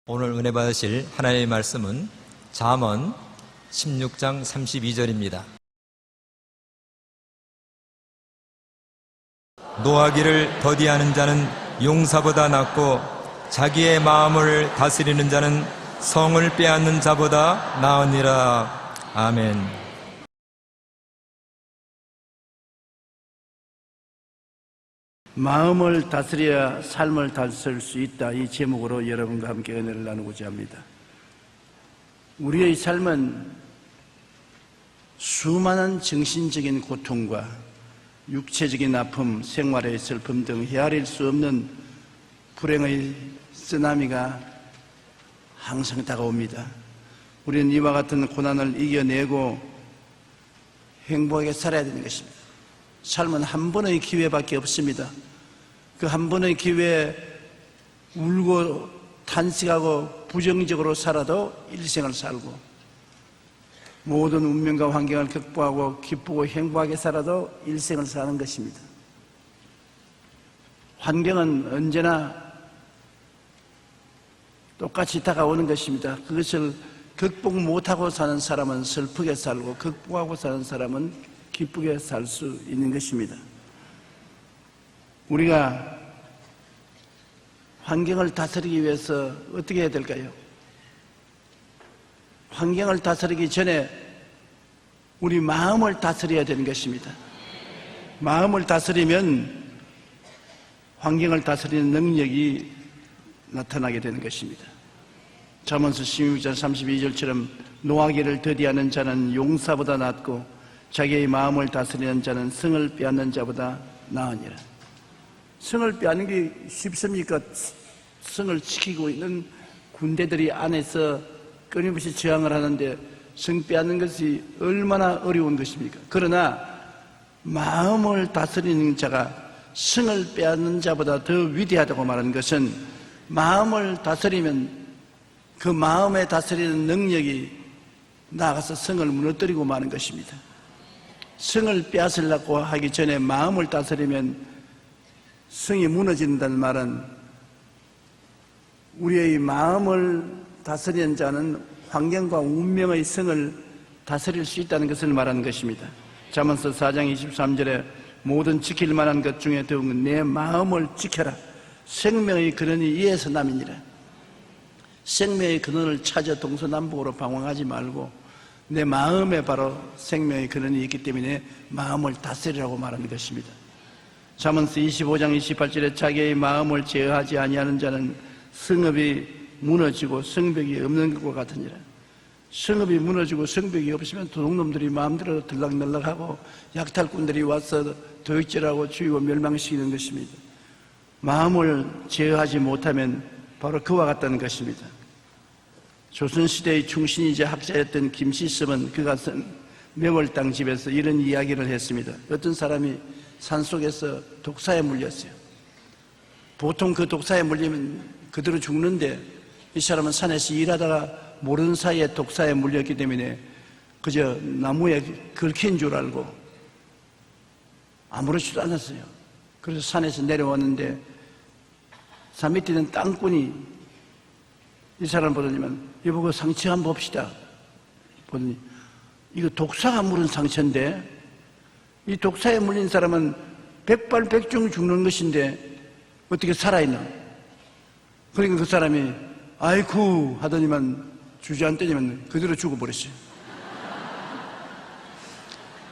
오늘 은혜 받으실 하나님의 말씀은 잠언 16장 32절입니다. 노하기를 더디하는 자는 용사보다 낫고 자기의 마음을 다스리는 자는 성을 빼앗는 자보다 나으니라. 아멘. 마음을 다스려야 삶을 다스릴 수 있다. 이 제목으로 여러분과 함께 은혜를 나누고자 합니다. 우리의 삶은 수많은 정신적인 고통과 육체적인 아픔, 생활의 슬픔 등 헤아릴 수 없는 불행의 쓰나미가 항상 다가옵니다. 우리는 이와 같은 고난을 이겨내고 행복하게 살아야 되는 것입니다. 삶은 한 번의 기회밖에 없습니다. 그 한 번의 기회에 울고 탄식하고 부정적으로 살아도 일생을 살고, 모든 운명과 환경을 극복하고 기쁘고 행복하게 살아도 일생을 사는 것입니다. 환경은 언제나 똑같이 다가오는 것입니다. 그것을 극복 못하고 사는 사람은 슬프게 살고, 극복하고 사는 사람은 기쁘게 살 수 있는 것입니다. 우리가 환경을 다스리기 위해서 어떻게 해야 될까요? 환경을 다스리기 전에 우리 마음을 다스려야 되는 것입니다. 마음을 다스리면 환경을 다스리는 능력이 나타나게 되는 것입니다. 잠언서 16장 32절처럼 노하기를 더디하는 자는 용사보다 낫고 자기의 마음을 다스리는 자는 성을 빼앗는 자보다 나으니라. 성을 빼앗는 게 쉽습니까? 성을 지키고 있는 군대들이 안에서 끊임없이 저항을 하는데 성 빼앗는 것이 얼마나 어려운 것입니까? 그러나 마음을 다스리는 자가 성을 빼앗는 자보다 더 위대하다고 말하는 것은, 마음을 다스리면 그 마음에 다스리는 능력이 나아가서 성을 무너뜨리고 마는 것입니다. 성을 빼앗으려고 하기 전에 마음을 다스리면 성이 무너진다는 말은, 우리의 마음을 다스리는 자는 환경과 운명의 성을 다스릴 수 있다는 것을 말하는 것입니다. 잠언서 4장 23절에 모든 지킬 만한 것 중에 더욱 내 마음을 지켜라. 생명의 근원이 이에서 남이니라. 생명의 근원을 찾아 동서남북으로 방황하지 말고 내 마음에 바로 생명의 근원이 있기 때문에 마음을 다스리라고 말하는 것입니다. 잠언서 25장 28절에 자기의 마음을 제어하지 아니하는 자는 성읍이 무너지고 성벽이 없는 것과 같으니라. 성읍이 무너지고 성벽이 없으면 도둑놈들이 마음대로 들락날락하고 약탈꾼들이 와서 도둑질하고 죽이고 멸망시키는 것입니다. 마음을 제어하지 못하면 바로 그와 같다는 것입니다. 조선시대의 충신이자 학자였던 김시섭은 그가 쓴 명월당 집에서 이런 이야기를 했습니다. 어떤 사람이 산속에서 독사에 물렸어요. 보통 그 독사에 물리면 그대로 죽는데 이 사람은 산에서 일하다가 모르는 사이에 독사에 물렸기 때문에 그저 나무에 긁힌 줄 알고 아무렇지도 않았어요. 그래서 산에서 내려왔는데 산 밑에 있는 땅꾼이 이 사람 보더니만, 여보 그 상처 한번 봅시다. 보더니 이거 독사가 물은 상처인데, 이 독사에 물린 사람은 백발백중 죽는 것인데 어떻게 살아있나? 그러니까 그 사람이 아이쿠 하더니만 주저앉더니만 그대로 죽어버렸어요.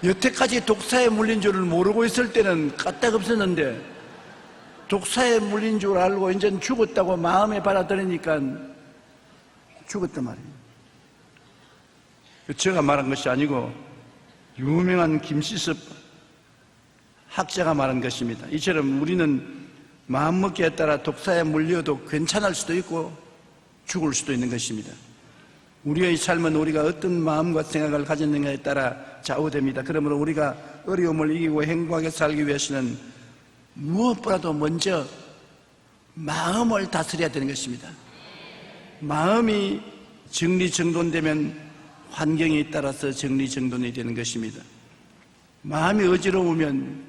여태까지 독사에 물린 줄을 모르고 있을 때는 까딱 없었는데 독사에 물린 줄 알고 이제 죽었다고 마음에 받아들이니까 죽었단 말이에요. 제가 말한 것이 아니고 유명한 김시섭 학자가 말한 것입니다. 이처럼 우리는 마음먹기에 따라 독사에 물려도 괜찮을 수도 있고 죽을 수도 있는 것입니다. 우리의 삶은 우리가 어떤 마음과 생각을 가졌는가에 따라 좌우됩니다. 그러므로 우리가 어려움을 이기고 행복하게 살기 위해서는 무엇보다도 먼저 마음을 다스려야 되는 것입니다. 마음이 정리정돈되면 환경에 따라서 정리정돈이 되는 것입니다. 마음이 어지러우면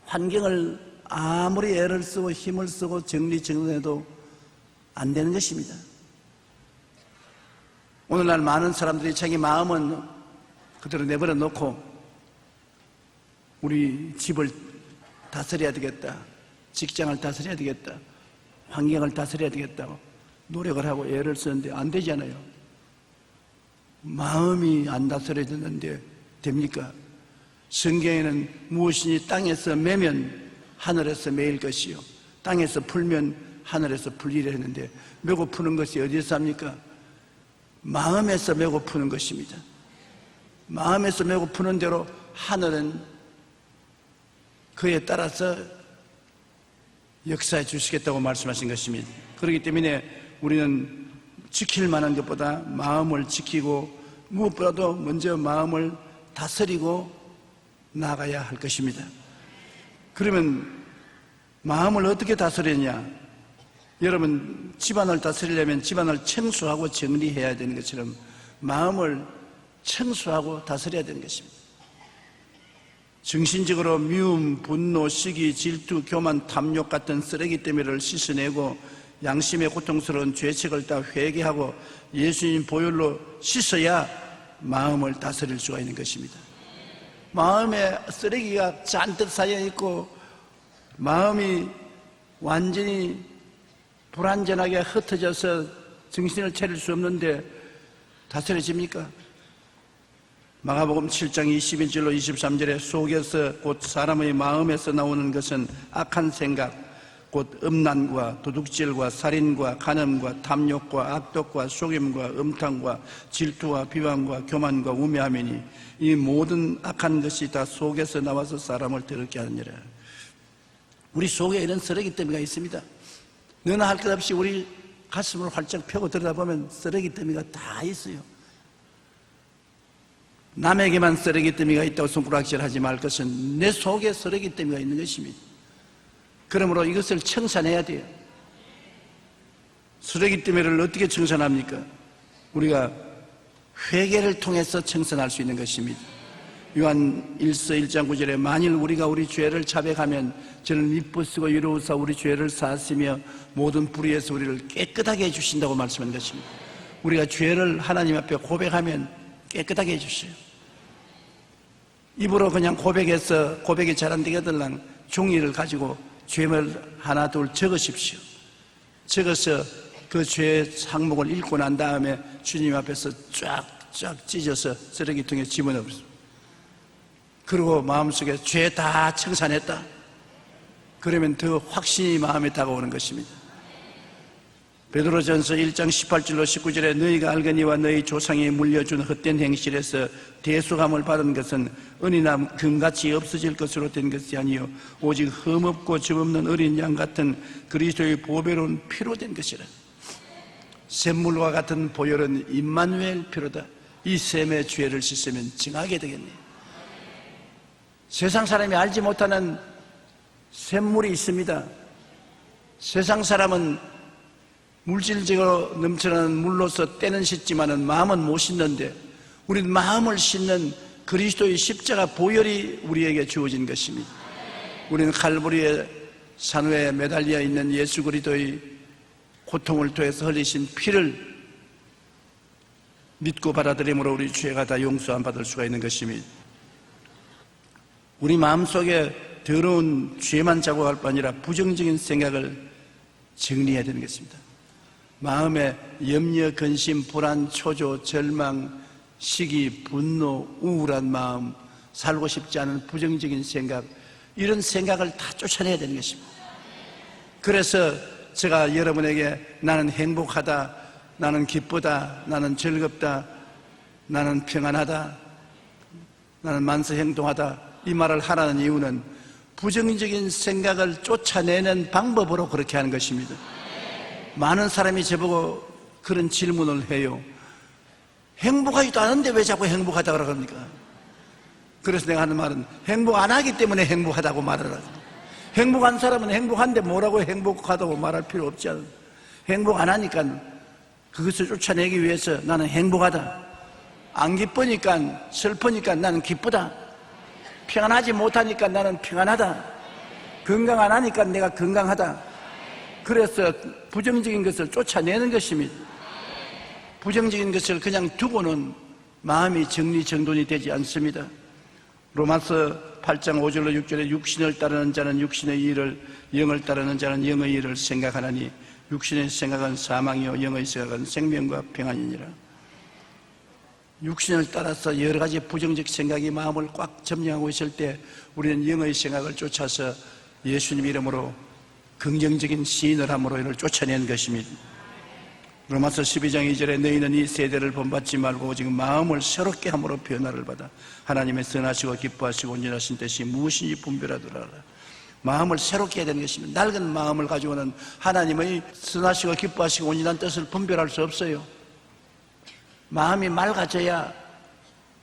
환경을 아무리 애를 쓰고 힘을 쓰고 정리정돈해도 안 되는 것입니다. 오늘날 많은 사람들이 자기 마음은 그대로 내버려 놓고 우리 집을 다스려야 되겠다, 직장을 다스려야 되겠다, 환경을 다스려야 되겠다고 노력을 하고 애를 쓰는데 안 되잖아요. 마음이 안 다스려지는데 됩니까? 성경에는 무엇이니 땅에서 매면 하늘에서 매일 것이요 땅에서 풀면 하늘에서 풀리라 했는데 메고 푸는 것이 어디에서 합니까? 마음에서 메고 푸는 것입니다. 마음에서 메고 푸는 대로 하늘은 그에 따라서 역사해 주시겠다고 말씀하신 것입니다. 그렇기 때문에 우리는 지킬 만한 것보다 마음을 지키고 무엇보다도 먼저 마음을 다스리고 나가야 할 것입니다. 그러면 마음을 어떻게 다스리냐? 여러분, 집안을 다스리려면 집안을 청소하고 정리해야 되는 것처럼 마음을 청소하고 다스려야 되는 것입니다. 정신적으로 미움, 분노, 시기, 질투, 교만, 탐욕 같은 쓰레기 더미를 씻어내고 양심의 고통스러운 죄책을 다 회개하고 예수님 보혈로 씻어야 마음을 다스릴 수가 있는 것입니다. 마음에 쓰레기가 잔뜩 쌓여있고 마음이 완전히 불완전하게 흩어져서 정신을 차릴 수 없는데 다스려집니까? 마가복음 7장 21절로 23절에 속에서 곧 사람의 마음에서 나오는 것은 악한 생각, 곧 음란과 도둑질과 살인과 간음과 탐욕과 악독과 속임과 음탕과 질투와 비방과 교만과 우매함이니 이 모든 악한 것이 다 속에서 나와서 사람을 더럽게 하느니라. 우리 속에 이런 쓰레기 더미가 있습니다. 너나 할 것 없이 우리 가슴을 활짝 펴고 들여다보면 쓰레기 더미가 다 있어요. 남에게만 쓰레기 더미가 있다고 손가락질하지 말 것은 내 속에 쓰레기 더미가 있는 것입니다. 그러므로 이것을 청산해야 돼요. 쓰레기 더미를 어떻게 청산합니까? 우리가 회개를 통해서 청산할 수 있는 것입니다. 요한 1서 1장 9절에 만일 우리가 우리 죄를 자백하면 저는 미쁘시고 이로우사 우리 죄를 사하시며 모든 불의에서 우리를 깨끗하게 해주신다고 말씀한 것입니다. 우리가 죄를 하나님 앞에 고백하면 깨끗하게 해주셔요. 입으로 그냥 고백해서 고백이 잘 안 되거들랑 종이를 가지고 죄를 하나 둘 적으십시오. 적어서 그 죄의 항목을 읽고 난 다음에 주님 앞에서 쫙쫙 찢어서 쓰레기통에 집어넣으세요. 그리고 마음속에 죄 다 청산했다. 그러면 더 확신이 마음에 다가오는 것입니다. 베드로전서 1장 18절로 19절에 너희가 알거니와 너희 조상이 물려준 헛된 행실에서 대속함을 받은 것은 은이나 금같이 없어질 것으로 된 것이 아니요 오직 흠없고 죄없는 어린 양 같은 그리스도의 보배로운 피로 된 것이라. 샘물과 같은 보혈은 임마누엘 피로다. 이 샘의 죄를 씻으면 증하게 되겠네요. 세상 사람이 알지 못하는 샘물이 있습니다. 세상 사람은 물질적으로 넘쳐나는 물로서 때는 씻지만은 마음은 못 씻는데 우리는 마음을 씻는 그리스도의 십자가 보혈이 우리에게 주어진 것입니다. 우리는 칼보리의 산위에 매달려 있는 예수 그리스도의 고통을 통해서 흘리신 피를 믿고 받아들임으로 우리 죄가 다 용서함 받을 수가 있는 것입니다. 우리 마음속에 더러운 죄만 자국할 뿐 아니라 부정적인 생각을 정리해야 되는 것입니다. 마음에 염려, 근심, 불안, 초조, 절망, 시기, 분노, 우울한 마음, 살고 싶지 않은 부정적인 생각, 이런 생각을 다 쫓아내야 되는 것입니다. 그래서 제가 여러분에게 나는 행복하다, 나는 기쁘다, 나는 즐겁다, 나는 평안하다, 나는 만사행동하다 이 말을 하라는 이유는 부정적인 생각을 쫓아내는 방법으로 그렇게 하는 것입니다. 많은 사람이 저보고 그런 질문을 해요. 행복하지도 않은데 왜 자꾸 행복하다고 그럽니까? 그래서 내가 하는 말은 행복 안 하기 때문에 행복하다고 말을 하거든요. 행복한 사람은 행복한데 뭐라고 행복하다고 말할 필요 없지 않아요. 행복 안 하니까 그것을 쫓아내기 위해서 나는 행복하다. 안 기쁘니까 슬프니까 나는 기쁘다. 평안하지 못하니까 나는 평안하다. 건강 안 하니까 내가 건강하다. 그래서 부정적인 것을 쫓아내는 것입니다. 부정적인 것을 그냥 두고는 마음이 정리정돈이 되지 않습니다. 로마서 8장 5절로 6절에 육신을 따르는 자는 육신의 일을, 영을 따르는 자는 영의 일을 생각하나니 육신의 생각은 사망이요 영의 생각은 생명과 평안이니라. 육신을 따라서 여러 가지 부정적 생각이 마음을 꽉 점령하고 있을 때 우리는 영의 생각을 쫓아서 예수님 이름으로 긍정적인 시인을 함으로 이를 쫓아내는 것입니다. 로마서 12장 2절에 너희는 이 세대를 본받지 말고 오직 마음을 새롭게 함으로 변화를 받아 하나님의 선하시고 기뻐하시고 온전하신 뜻이 무엇인지 분별하더라. 마음을 새롭게 해야 되는 것입니다. 낡은 마음을 가지고는 하나님의 선하시고 기뻐하시고 온전한 뜻을 분별할 수 없어요. 마음이 맑아져야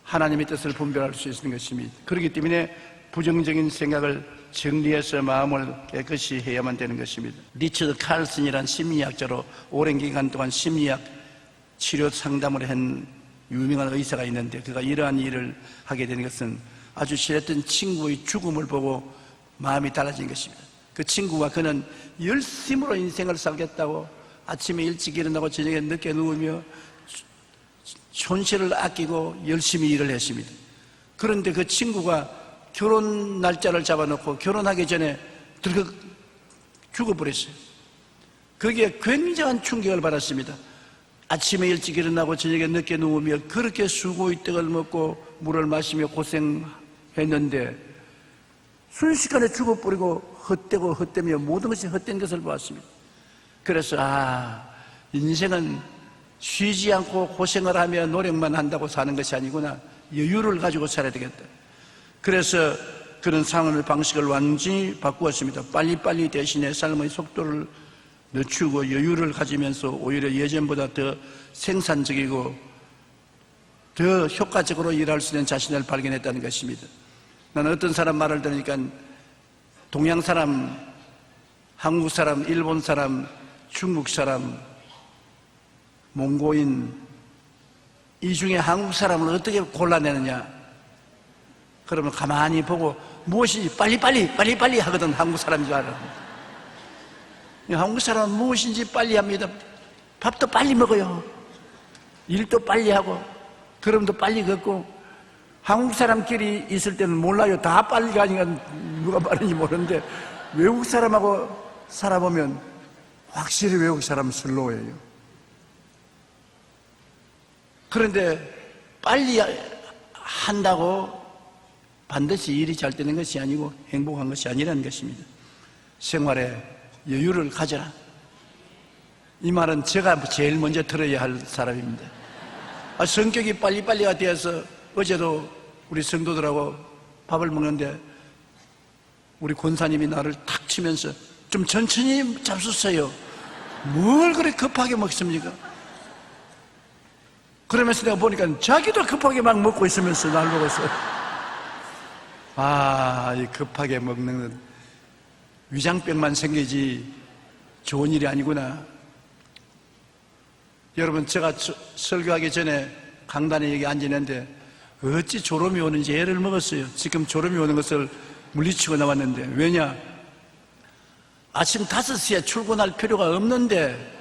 하나님의 뜻을 분별할 수 있는 것입니다. 그렇기 때문에 부정적인 생각을 정리해서 마음을 깨끗이 해야만 되는 것입니다. 리처드 칼슨이라는 심리학자로 오랜 기간 동안 심리학 치료 상담을 한 유명한 의사가 있는데 그가 이러한 일을 하게 된 것은 아주 싫었던 친구의 죽음을 보고 마음이 달라진 것입니다. 그 친구가 그는 열심으로 인생을 살겠다고 아침에 일찍 일어나고 저녁에 늦게 누우며 손실을 아끼고 열심히 일을 했습니다. 그런데 그 친구가 결혼 날짜를 잡아놓고 결혼하기 전에 들썩 죽어버렸어요. 거기에 굉장한 충격을 받았습니다. 아침에 일찍 일어나고 저녁에 늦게 누우며 그렇게 수고의 떡을 먹고 물을 마시며 고생했는데 순식간에 죽어버리고 헛되고 헛되며 모든 것이 헛된 것을 보았습니다. 그래서 인생은 쉬지 않고 고생을 하며 노력만 한다고 사는 것이 아니구나. 여유를 가지고 살아야 되겠다. 그래서 그런 상황을 방식을 완전히 바꾸었습니다. 빨리빨리 대신에 삶의 속도를 늦추고 여유를 가지면서 오히려 예전보다 더 생산적이고 더 효과적으로 일할 수 있는 자신을 발견했다는 것입니다. 나는 어떤 사람 말을 들으니까 동양 사람, 한국 사람, 일본 사람, 중국 사람, 몽고인 이 중에 한국 사람을 어떻게 골라내느냐? 그러면 가만히 보고 무엇인지 빨리 하거든. 한국 사람인 줄 알아. 한국 사람은 무엇인지 빨리 합니다. 밥도 빨리 먹어요. 일도 빨리 하고 걸음도 빨리 걷고. 한국 사람끼리 있을 때는 몰라요. 다 빨리 가니까 누가 빠른지 모르는데 외국 사람하고 살아보면 확실히 외국 사람은 슬로우예요. 그런데 빨리 한다고 반드시 일이 잘 되는 것이 아니고 행복한 것이 아니라는 것입니다. 생활에 여유를 가져라. 이 말은 제가 제일 먼저 들어야 할 사람입니다. 성격이 빨리빨리가 되어서 어제도 우리 성도들하고 밥을 먹는데 우리 권사님이 나를 탁 치면서 좀 천천히 잡수세요. 뭘 그렇게 급하게 먹습니까? 그러면서 내가 보니까 자기도 급하게 막 먹고 있으면서 날 보고 있어요. 이 급하게 먹는 위장병만 생기지 좋은 일이 아니구나. 여러분, 제가 설교하기 전에 강단에 여기 앉았는데 어찌 졸음이 오는지 애를 먹었어요. 지금 졸음이 오는 것을 물리치고 나왔는데 왜냐? 아침 5시에 출근할 필요가 없는데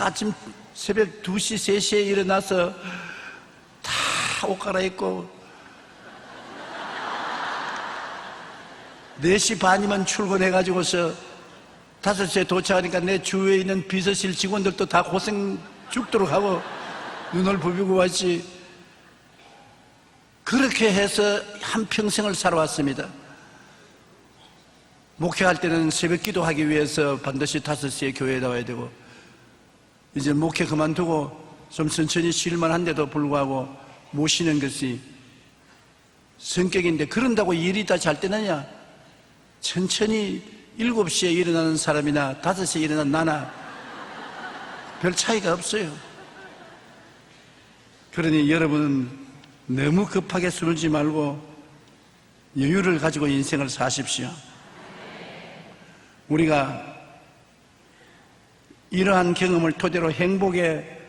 아침 새벽 2시, 3시에 일어나서 다 옷 갈아입고 4시 반이면 출근해가지고서 5시에 도착하니까 내 주위에 있는 비서실 직원들도 다 고생 죽도록 하고 눈을 부비고 왔지. 그렇게 해서 한평생을 살아왔습니다. 목회할 때는 새벽 기도하기 위해서 반드시 5시에 교회에 나와야 되고 이제 목회 그만두고 좀 천천히 쉴만 한데도 불구하고 못 쉬는 것이 성격인데 그런다고 일이 다 잘 되느냐? 천천히 7시에 일어나는 사람이나 5시에 일어나는 나나 별 차이가 없어요. 그러니 여러분은 너무 급하게 숨지 말고 여유를 가지고 인생을 사십시오. 우리가 이러한 경험을 토대로 행복의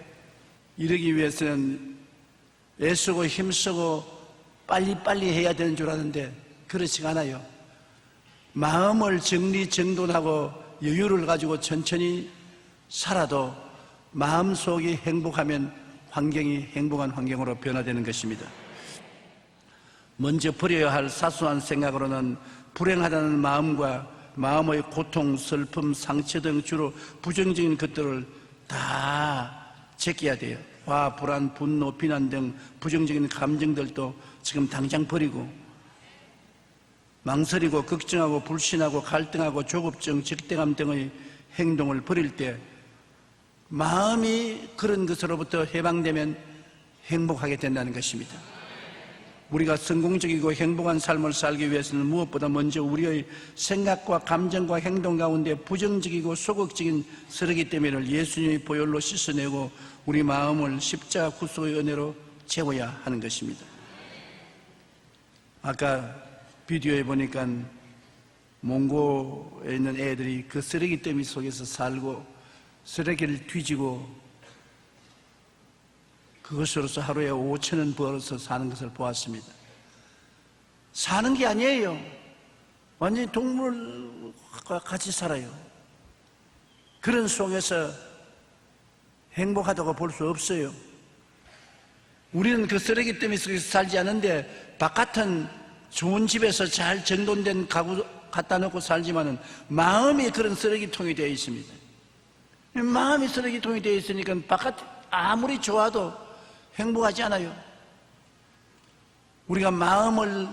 이르기 위해서는 애쓰고 힘쓰고 빨리빨리 해야 되는 줄 아는데 그렇지가 않아요. 마음을 정리정돈하고 여유를 가지고 천천히 살아도 마음속이 행복하면 환경이 행복한 환경으로 변화되는 것입니다. 먼저 버려야 할 사소한 생각으로는 불행하다는 마음과 마음의 고통, 슬픔, 상처 등 주로 부정적인 것들을 다 제껴야 돼요. 화, 불안, 분노, 비난 등 부정적인 감정들도 지금 당장 버리고 망설이고 걱정하고 불신하고 갈등하고 조급증, 적대감 등의 행동을 버릴 때 마음이 그런 것으로부터 해방되면 행복하게 된다는 것입니다. 우리가 성공적이고 행복한 삶을 살기 위해서는 무엇보다 먼저 우리의 생각과 감정과 행동 가운데 부정적이고 소극적인 쓰레기 때문에 예수님의 보혈로 씻어내고 우리 마음을 십자가 구속의 은혜로 채워야 하는 것입니다. 아까 비디오에 보니까 몽고에 있는 애들이 그 쓰레기 더미 속에서 살고 쓰레기를 뒤지고 그것으로서 하루에 5,000원 벌어서 사는 것을 보았습니다. 사는 게 아니에요. 완전히 동물과 같이 살아요. 그런 속에서 행복하다고 볼 수 없어요. 우리는 그 쓰레기 더미 속에서 살지 않는데 바깥은 좋은 집에서 잘 정돈된 가구 갖다 놓고 살지만은 마음이 그런 쓰레기통이 되어 있습니다. 마음이 쓰레기통이 되어 있으니까 바깥 아무리 좋아도 행복하지 않아요. 우리가 마음을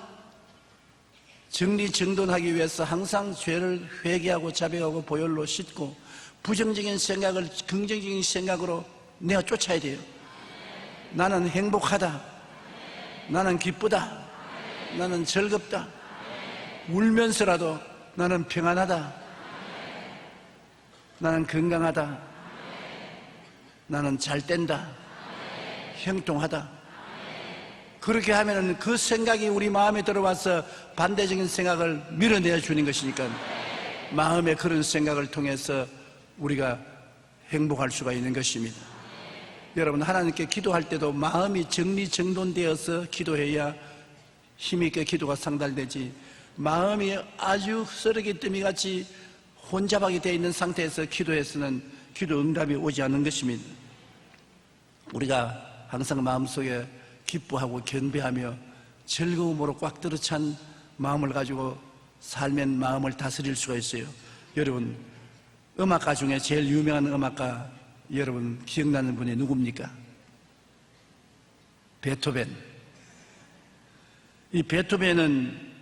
정리정돈하기 위해서 항상 죄를 회개하고 자백하고 보혈로 씻고 부정적인 생각을 긍정적인 생각으로 내가 쫓아야 돼요. 나는 행복하다. 나는 기쁘다. 나는 즐겁다. 울면서라도 나는 평안하다. 나는 건강하다. 나는 잘 된다. 형통하다. 그렇게 하면은 그 생각이 우리 마음에 들어와서 반대적인 생각을 밀어내어 주는 것이니까 마음의 그런 생각을 통해서 우리가 행복할 수가 있는 것입니다. 여러분, 하나님께 기도할 때도 마음이 정리정돈되어서 기도해야 힘있게 기도가 상달되지, 마음이 아주 쓰레기 더미같이 혼잡하게 되어 있는 상태에서 기도해서는 기도 응답이 오지 않는 것입니다. 우리가 항상 마음속에 기뻐하고 견배하며 즐거움으로 꽉 들어찬 마음을 가지고 살면 마음을 다스릴 수가 있어요. 여러분, 음악가 중에 제일 유명한 음악가 여러분 기억나는 분이 누굽니까? 베토벤. 이 베토벤은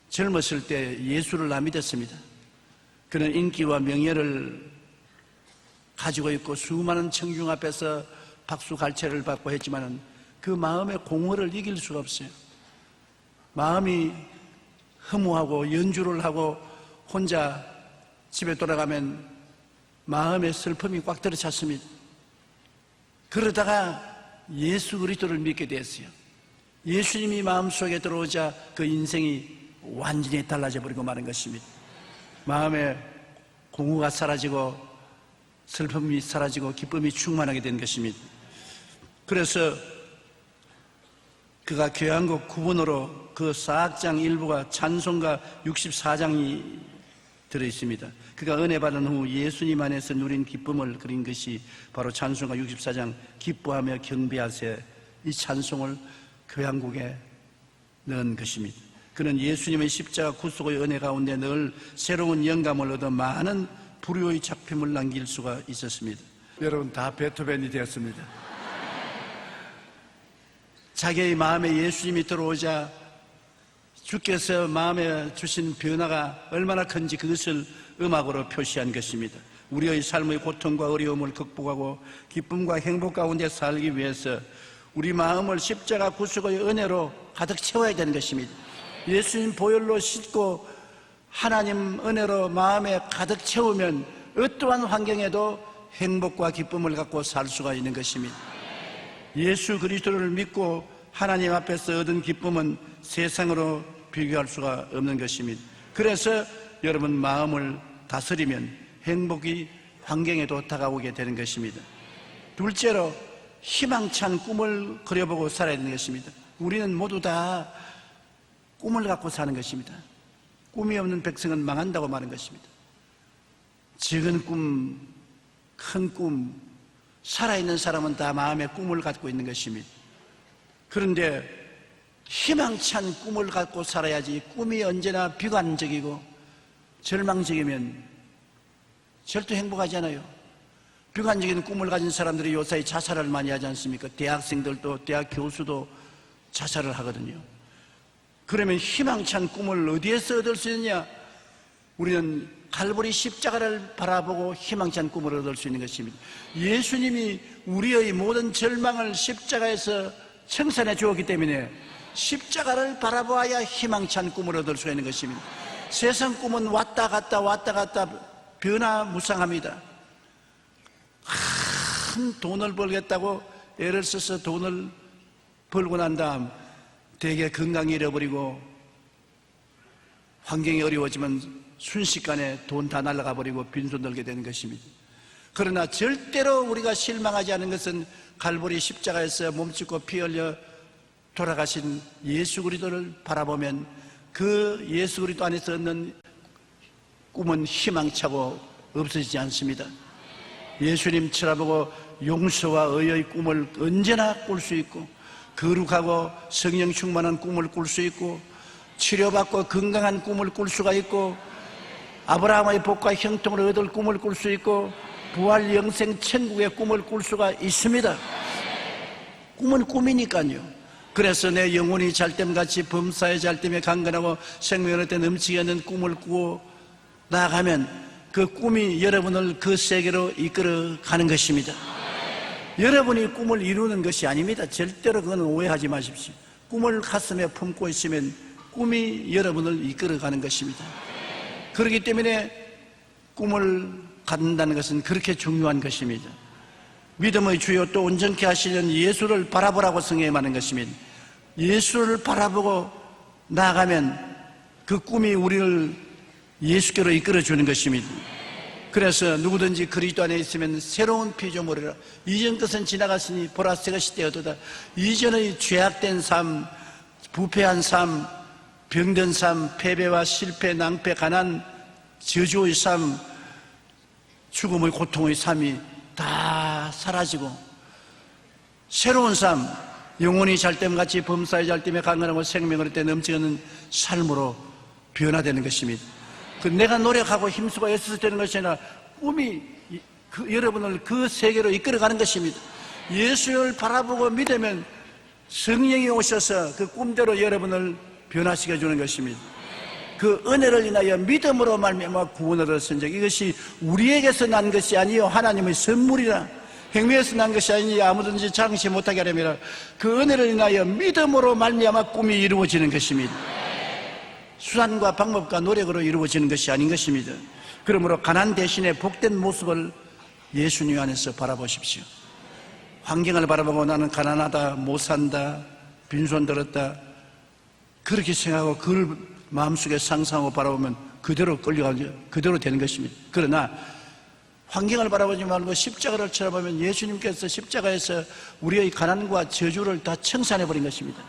젊었을 때 예수를 안 믿었습니다. 그는 인기와 명예를 가지고 있고 수많은 청중 앞에서 박수 갈채를 받고 했지만 그 마음의 공허를 이길 수가 없어요. 마음이 허무하고 연주를 하고 혼자 집에 돌아가면 마음의 슬픔이 꽉 들어찼습니다. 그러다가 예수 그리스도를 믿게 됐어요. 예수님이 마음속에 들어오자 그 인생이 완전히 달라져 버리고 마는 것입니다. 마음의 공허가 사라지고 슬픔이 사라지고 기쁨이 충만하게 된 것입니다. 그래서 그가 교향곡 9번으로 그 4악장 일부가 찬송가 64장이 들어있습니다. 그가 은혜 받은 후 예수님 안에서 누린 기쁨을 그린 것이 바로 찬송가 64장 기뻐하며 경배하세, 이 찬송을 교향곡에 넣은 것입니다. 그는 예수님의 십자가 구속의 은혜 가운데 늘 새로운 영감을 얻어 많은 불효의 작품을 남길 수가 있었습니다. 여러분, 다 베토벤이 되었습니다. 자기의 마음에 예수님이 들어오자 주께서 마음에 주신 변화가 얼마나 큰지 그것을 음악으로 표시한 것입니다. 우리의 삶의 고통과 어려움을 극복하고 기쁨과 행복 가운데 살기 위해서 우리 마음을 십자가 구속의 은혜로 가득 채워야 되는 것입니다. 예수님 보혈로 씻고 하나님 은혜로 마음에 가득 채우면 어떠한 환경에도 행복과 기쁨을 갖고 살 수가 있는 것입니다. 예수 그리스도를 믿고 하나님 앞에서 얻은 기쁨은 세상으로 비교할 수가 없는 것입니다. 그래서 여러분, 마음을 다스리면 행복이 환경에도 다가오게 되는 것입니다. 둘째로, 희망찬 꿈을 그려보고 살아야 되는 것입니다. 우리는 모두 다 꿈을 갖고 사는 것입니다. 꿈이 없는 백성은 망한다고 말하는 것입니다. 작은 꿈, 큰 꿈, 살아있는 사람은 다 마음에 꿈을 갖고 있는 것입니다. 그런데 희망찬 꿈을 갖고 살아야지. 꿈이 언제나 비관적이고 절망적이면 절대 행복하지 않아요. 비관적인 꿈을 가진 사람들이 요새 자살을 많이 하지 않습니까? 대학생들도, 대학 교수도 자살을 하거든요. 그러면 희망찬 꿈을 어디에서 얻을 수 있느냐? 우리는 갈보리 십자가를 바라보고 희망찬 꿈을 얻을 수 있는 것입니다. 예수님이 우리의 모든 절망을 십자가에서 청산해 주었기 때문에 십자가를 바라보아야 희망찬 꿈을 얻을 수 있는 것입니다. 세상 꿈은 왔다 갔다 변화무쌍합니다. 큰 돈을 벌겠다고 애를 써서 돈을 벌고 난 다음 대개 건강을 잃어버리고 환경이 어려워지면 순식간에 돈 다 날아가 버리고 빈손 들게 되는 것입니다. 그러나 절대로 우리가 실망하지 않은 것은 갈보리 십자가에서 몸짓고 피 흘려 돌아가신 예수 그리스도를 바라보면 그 예수 그리스도 안에서 얻는 꿈은 희망차고 없어지지 않습니다. 예수님 쳐다보고 용서와 의의 꿈을 언제나 꿀 수 있고, 거룩하고 성령 충만한 꿈을 꿀 수 있고, 치료받고 건강한 꿈을 꿀 수가 있고, 아브라함의 복과 형통을 얻을 꿈을 꿀 수 있고, 부활 영생 천국의 꿈을 꿀 수가 있습니다. 꿈은 꿈이니까요. 그래서 내 영혼이 잘됨같이 범사에 잘됨에 강건하고 생명의 때 넘치게 하는 꿈을 꾸고 나아가면 그 꿈이 여러분을 그 세계로 이끌어 가는 것입니다. 여러분이 꿈을 이루는 것이 아닙니다. 절대로 그건 오해하지 마십시오. 꿈을 가슴에 품고 있으면 꿈이 여러분을 이끌어 가는 것입니다. 그렇기 때문에 꿈을 갖는다는 것은 그렇게 중요한 것입니다. 믿음의 주요 또 온전케 하시는 예수를 바라보라고 성경에 말하는 것입니다. 예수를 바라보고 나아가면 그 꿈이 우리를 예수께로 이끌어 주는 것입니다. 그래서 누구든지 그리스도 안에 있으면 새로운 피조물이라. 이전 것은 지나갔으니 보라 새 것이 되었도다. 이전의 죄악된 삶, 부패한 삶, 병든 삶, 패배와 실패, 낭패, 가난, 저주의 삶, 죽음의 고통의 삶이 다 사라지고 새로운 삶, 영혼이 잘됨같이 범사의 잘됨에 강건하고 생명을 때 넘치는 삶으로 변화되는 것입니다. 그 내가 노력하고 힘쓰고 애써서 되는 것이 아니라 꿈이 여러분을 그 세계로 이끌어가는 것입니다. 예수를 바라보고 믿으면 성령이 오셔서 그 꿈대로 여러분을 변화시켜 주는 것입니다. 그 은혜를 인하여 믿음으로 말미암아 구원을 얻은 적, 이것이 우리에게서 난 것이 아니요 하나님의 선물이라. 행위에서 난 것이 아니니 아무든지 장치 못하게 하려면 그 은혜를 인하여 믿음으로 말미암아 꿈이 이루어지는 것입니다. 수단과 방법과 노력으로 이루어지는 것이 아닌 것입니다. 그러므로 가난 대신에 복된 모습을 예수님 안에서 바라보십시오. 환경을 바라보고 나는 가난하다, 못 산다, 빈손 들었다, 그렇게 생각하고 그걸 마음속에 상상하고 바라보면 그대로 끌려가죠. 그대로 되는 것입니다. 그러나 환경을 바라보지 말고 십자가를 쳐다보면 예수님께서 십자가에서 우리의 가난과 저주를 다 청산해버린 것입니다.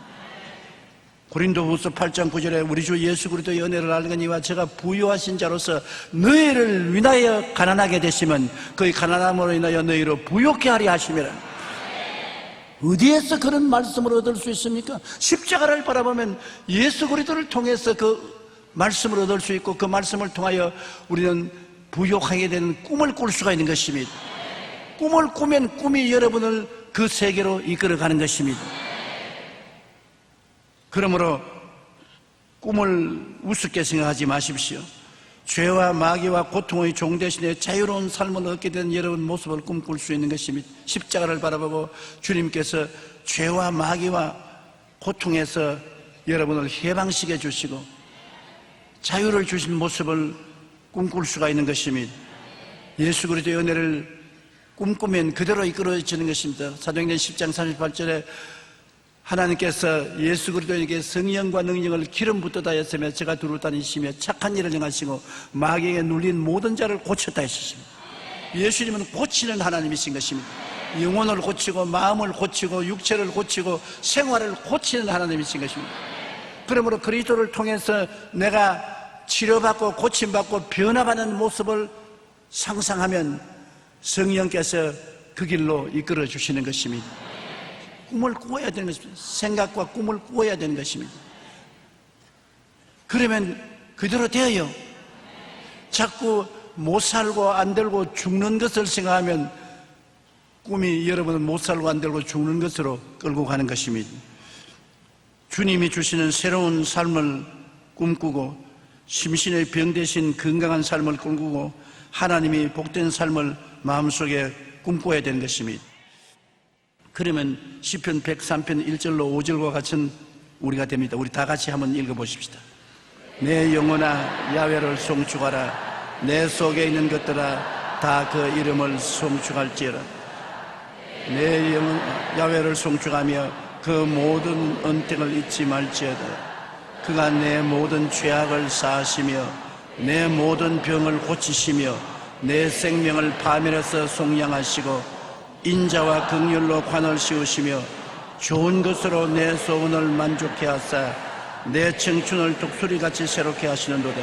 고린도후서 8장 9절에 우리 주 예수 그리스도의 은혜를 알거니와 제가 부유하신 자로서 너희를 위하여 가난하게 되시면 그의 가난함으로 인하여 너희로 부욕케 하리 하심이라. 어디에서 그런 말씀을 얻을 수 있습니까? 십자가를 바라보면 예수 그리스도를 통해서 그 말씀을 얻을 수 있고, 그 말씀을 통하여 우리는 부욕하게 되는 꿈을 꿀 수가 있는 것입니다. 꿈을 꾸면 꿈이 여러분을 그 세계로 이끌어가는 것입니다. 그러므로 꿈을 우습게 생각하지 마십시오. 죄와 마귀와 고통의 종 대신에 자유로운 삶을 얻게 된 여러분 모습을 꿈꿀 수 있는 것입니다. 십자가를 바라보고 주님께서 죄와 마귀와 고통에서 여러분을 해방시켜 주시고 자유를 주신 모습을 꿈꿀 수가 있는 것입니다. 예수 그리스도의 은혜를 꿈꾸면 그대로 이끌어지는 것입니다. 사도행전 10장 38절에 하나님께서 예수 그리스도에게 성령과 능력을 기름 붓다 했으며 제가 두루 다니시며 착한 일을 행하시고 마귀에게 눌린 모든 자를 고쳤다 했습니다. 예수님은 고치는 하나님이신 것입니다. 영혼을 고치고 마음을 고치고 육체를 고치고 생활을 고치는 하나님이신 것입니다. 그러므로 그리스도를 통해서 내가 치료받고 고침받고 변화받는 모습을 상상하면 성령께서 그 길로 이끌어 주시는 것입니다. 꿈을 꾸어야 되는 것입니다. 생각과 꿈을 꾸어야 되는 것입니다. 그러면 그대로 되어요. 자꾸 못 살고 안 되고 죽는 것을 생각하면 꿈이 여러분은 못 살고 안 되고 죽는 것으로 끌고 가는 것입니다. 주님이 주시는 새로운 삶을 꿈꾸고 심신의 병 대신 건강한 삶을 꿈꾸고 하나님이 복된 삶을 마음속에 꿈꿔야 되는 것입니다. 그러면 시편 103편 1절로 5절과 같은 우리가 됩니다. 우리 다 같이 한번 읽어보십시다. 내 영혼아 야훼를 송축하라. 내 속에 있는 것들아 다 그 이름을 송축할지어라. 내 영혼 야훼를 송축하며 그 모든 언택을 잊지 말지어다. 그가 내 모든 죄악을 사하시며 내 모든 병을 고치시며 내 생명을 파멸해서 속량하시고 인자와 긍휼로 관을 씌우시며 좋은 것으로 내 소원을 만족해 하사 내 청춘을 독수리같이 새롭게 하시는도다.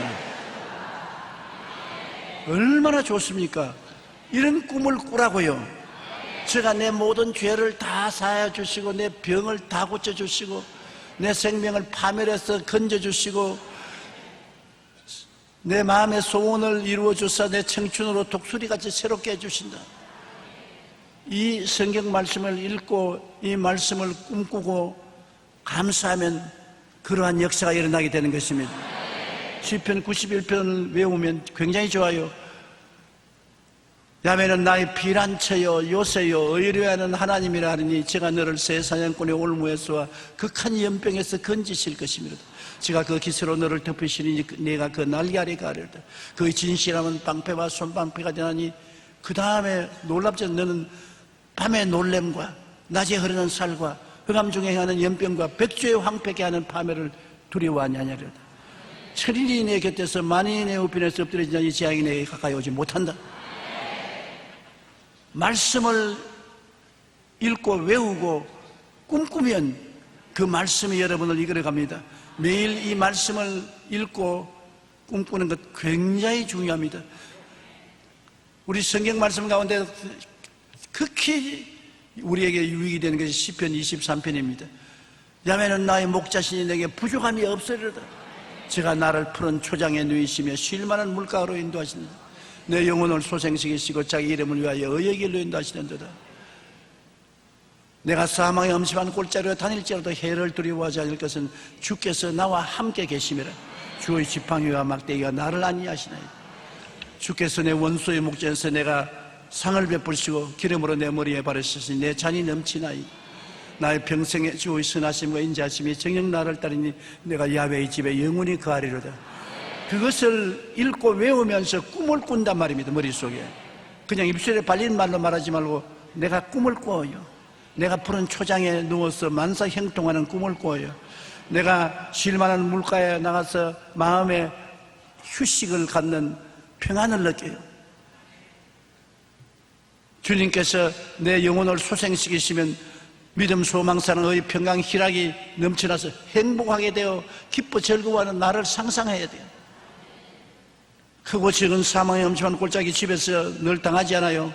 얼마나 좋습니까? 이런 꿈을 꾸라고요. 제가 내 모든 죄를 다 사하여 주시고 내 병을 다 고쳐주시고 내 생명을 파멸해서 건져주시고 내 마음의 소원을 이루어주사 내 청춘으로 독수리같이 새롭게 해주신다. 이 성경 말씀을 읽고 이 말씀을 꿈꾸고 감사하면 그러한 역사가 일어나게 되는 것입니다. 시편 91편을 외우면 굉장히 좋아요. 야훼는 나의 피난처요 요새요 의뢰하는 하나님이라 하니 제가 너를 새 사냥꾼의 올무에서와 극한 연병에서 건지실 것입니다. 제가 그 기세로 너를 덮으시니 내가 그 날개 아래 가리다. 그의 진실함은 방패와 손방패가 되나니 그 다음에 놀랍지 너는 밤의 놀램과 낮에 흐르는 살과 흑암 중에 행하는 연병과 백주의 황폐케 하는 파멸을 두려워하지 아니하리로다. 천인이 내 곁에서 만인이 내 우편에서 엎드려지냐 이 재앙이 내게 가까이 오지 못한다. 말씀을 읽고 외우고 꿈꾸면 그 말씀이 여러분을 이끌어갑니다. 매일 이 말씀을 읽고 꿈꾸는 것 굉장히 중요합니다. 우리 성경 말씀 가운데 극히 우리에게 유익이 되는 것이 시편 23편입니다. 야훼는 나의 목자신이 내게 부족함이 없으리로다. 제가 나를 푸른 초장에 누이시며 쉴만한 물가로 인도하시는다. 내 영혼을 소생시키시고 자기 이름을 위하여 의의 길로 인도하시는도다. 내가 사망의 엄심한 골짜기로 다닐지라도 해를 두려워하지 않을 것은 주께서 나와 함께 계심이라. 주의 지팡이와 막대기가 나를 안위하시나이다. 주께서 내 원수의 목전에서 내가 상을 베푸시고 기름으로 내 머리에 바르시니 내 잔이 넘치나이다. 나의 평생에 주의 선하심과 인자하심이 정녕 나를 따르니 내가 야훼의 집에 영원히 거하리로다. 그것을 읽고 외우면서 꿈을 꾼단 말입니다. 머릿속에 그냥 입술에 발린 말로 말하지 말고 내가 꿈을 꿔요. 내가 푸른 초장에 누워서 만사 형통하는 꿈을 꿔요. 내가 쉴만한 물가에 나가서 마음의 휴식을 갖는 평안을 느껴요. 주님께서 내 영혼을 소생시키시면 믿음, 소망, 사랑, 의, 평강, 희락이 넘쳐나서 행복하게 되어 기뻐 즐거워하는 나를 상상해야 돼요. 크고 작은 사망의 엄침한 골짜기 집에서 늘 당하지 않아요.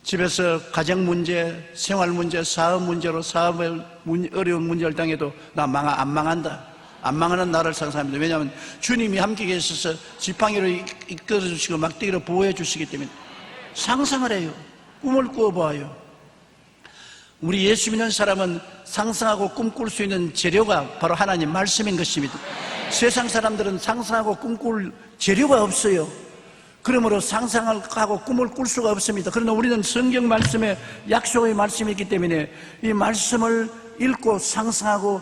집에서 가정 문제, 생활 문제, 사업 문제로 사업을 어려운 문제를 당해도 나 안 망한다. 안 망하는 나를 상상합니다. 왜냐하면 주님이 함께 계셔서 지팡이로 이끌어 주시고 막대기로 보호해 주시기 때문에 상상을 해요. 꿈을 꾸어보아요. 우리 예수 믿는 사람은 상상하고 꿈꿀 수 있는 재료가 바로 하나님 말씀인 것입니다. 세상 사람들은 상상하고 꿈꿀 재료가 없어요. 그러므로 상상을 하고 꿈을 꿀 수가 없습니다. 그러나 우리는 성경 말씀에 약속의 말씀이 있기 때문에 이 말씀을 읽고 상상하고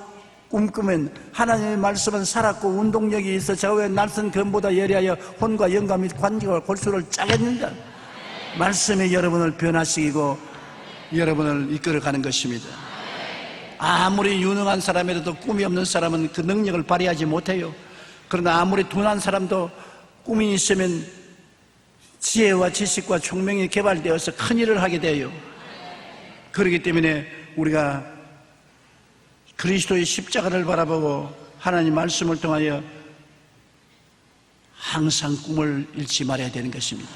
꿈꾸면 하나님의 말씀은 살았고 운동력이 있어 좌우의 날선 검보다 예리하여 혼과 영감 및 관계와 골수를 짜겠는다. 말씀이 여러분을 변화시키고 여러분을 이끌어가는 것입니다. 아무리 유능한 사람이라도 꿈이 없는 사람은 그 능력을 발휘하지 못해요. 그러나 아무리 둔한 사람도 꿈이 있으면 지혜와 지식과 총명이 개발되어서 큰 일을 하게 돼요. 그렇기 때문에 우리가 그리스도의 십자가를 바라보고 하나님 말씀을 통하여 항상 꿈을 잃지 말아야 되는 것입니다.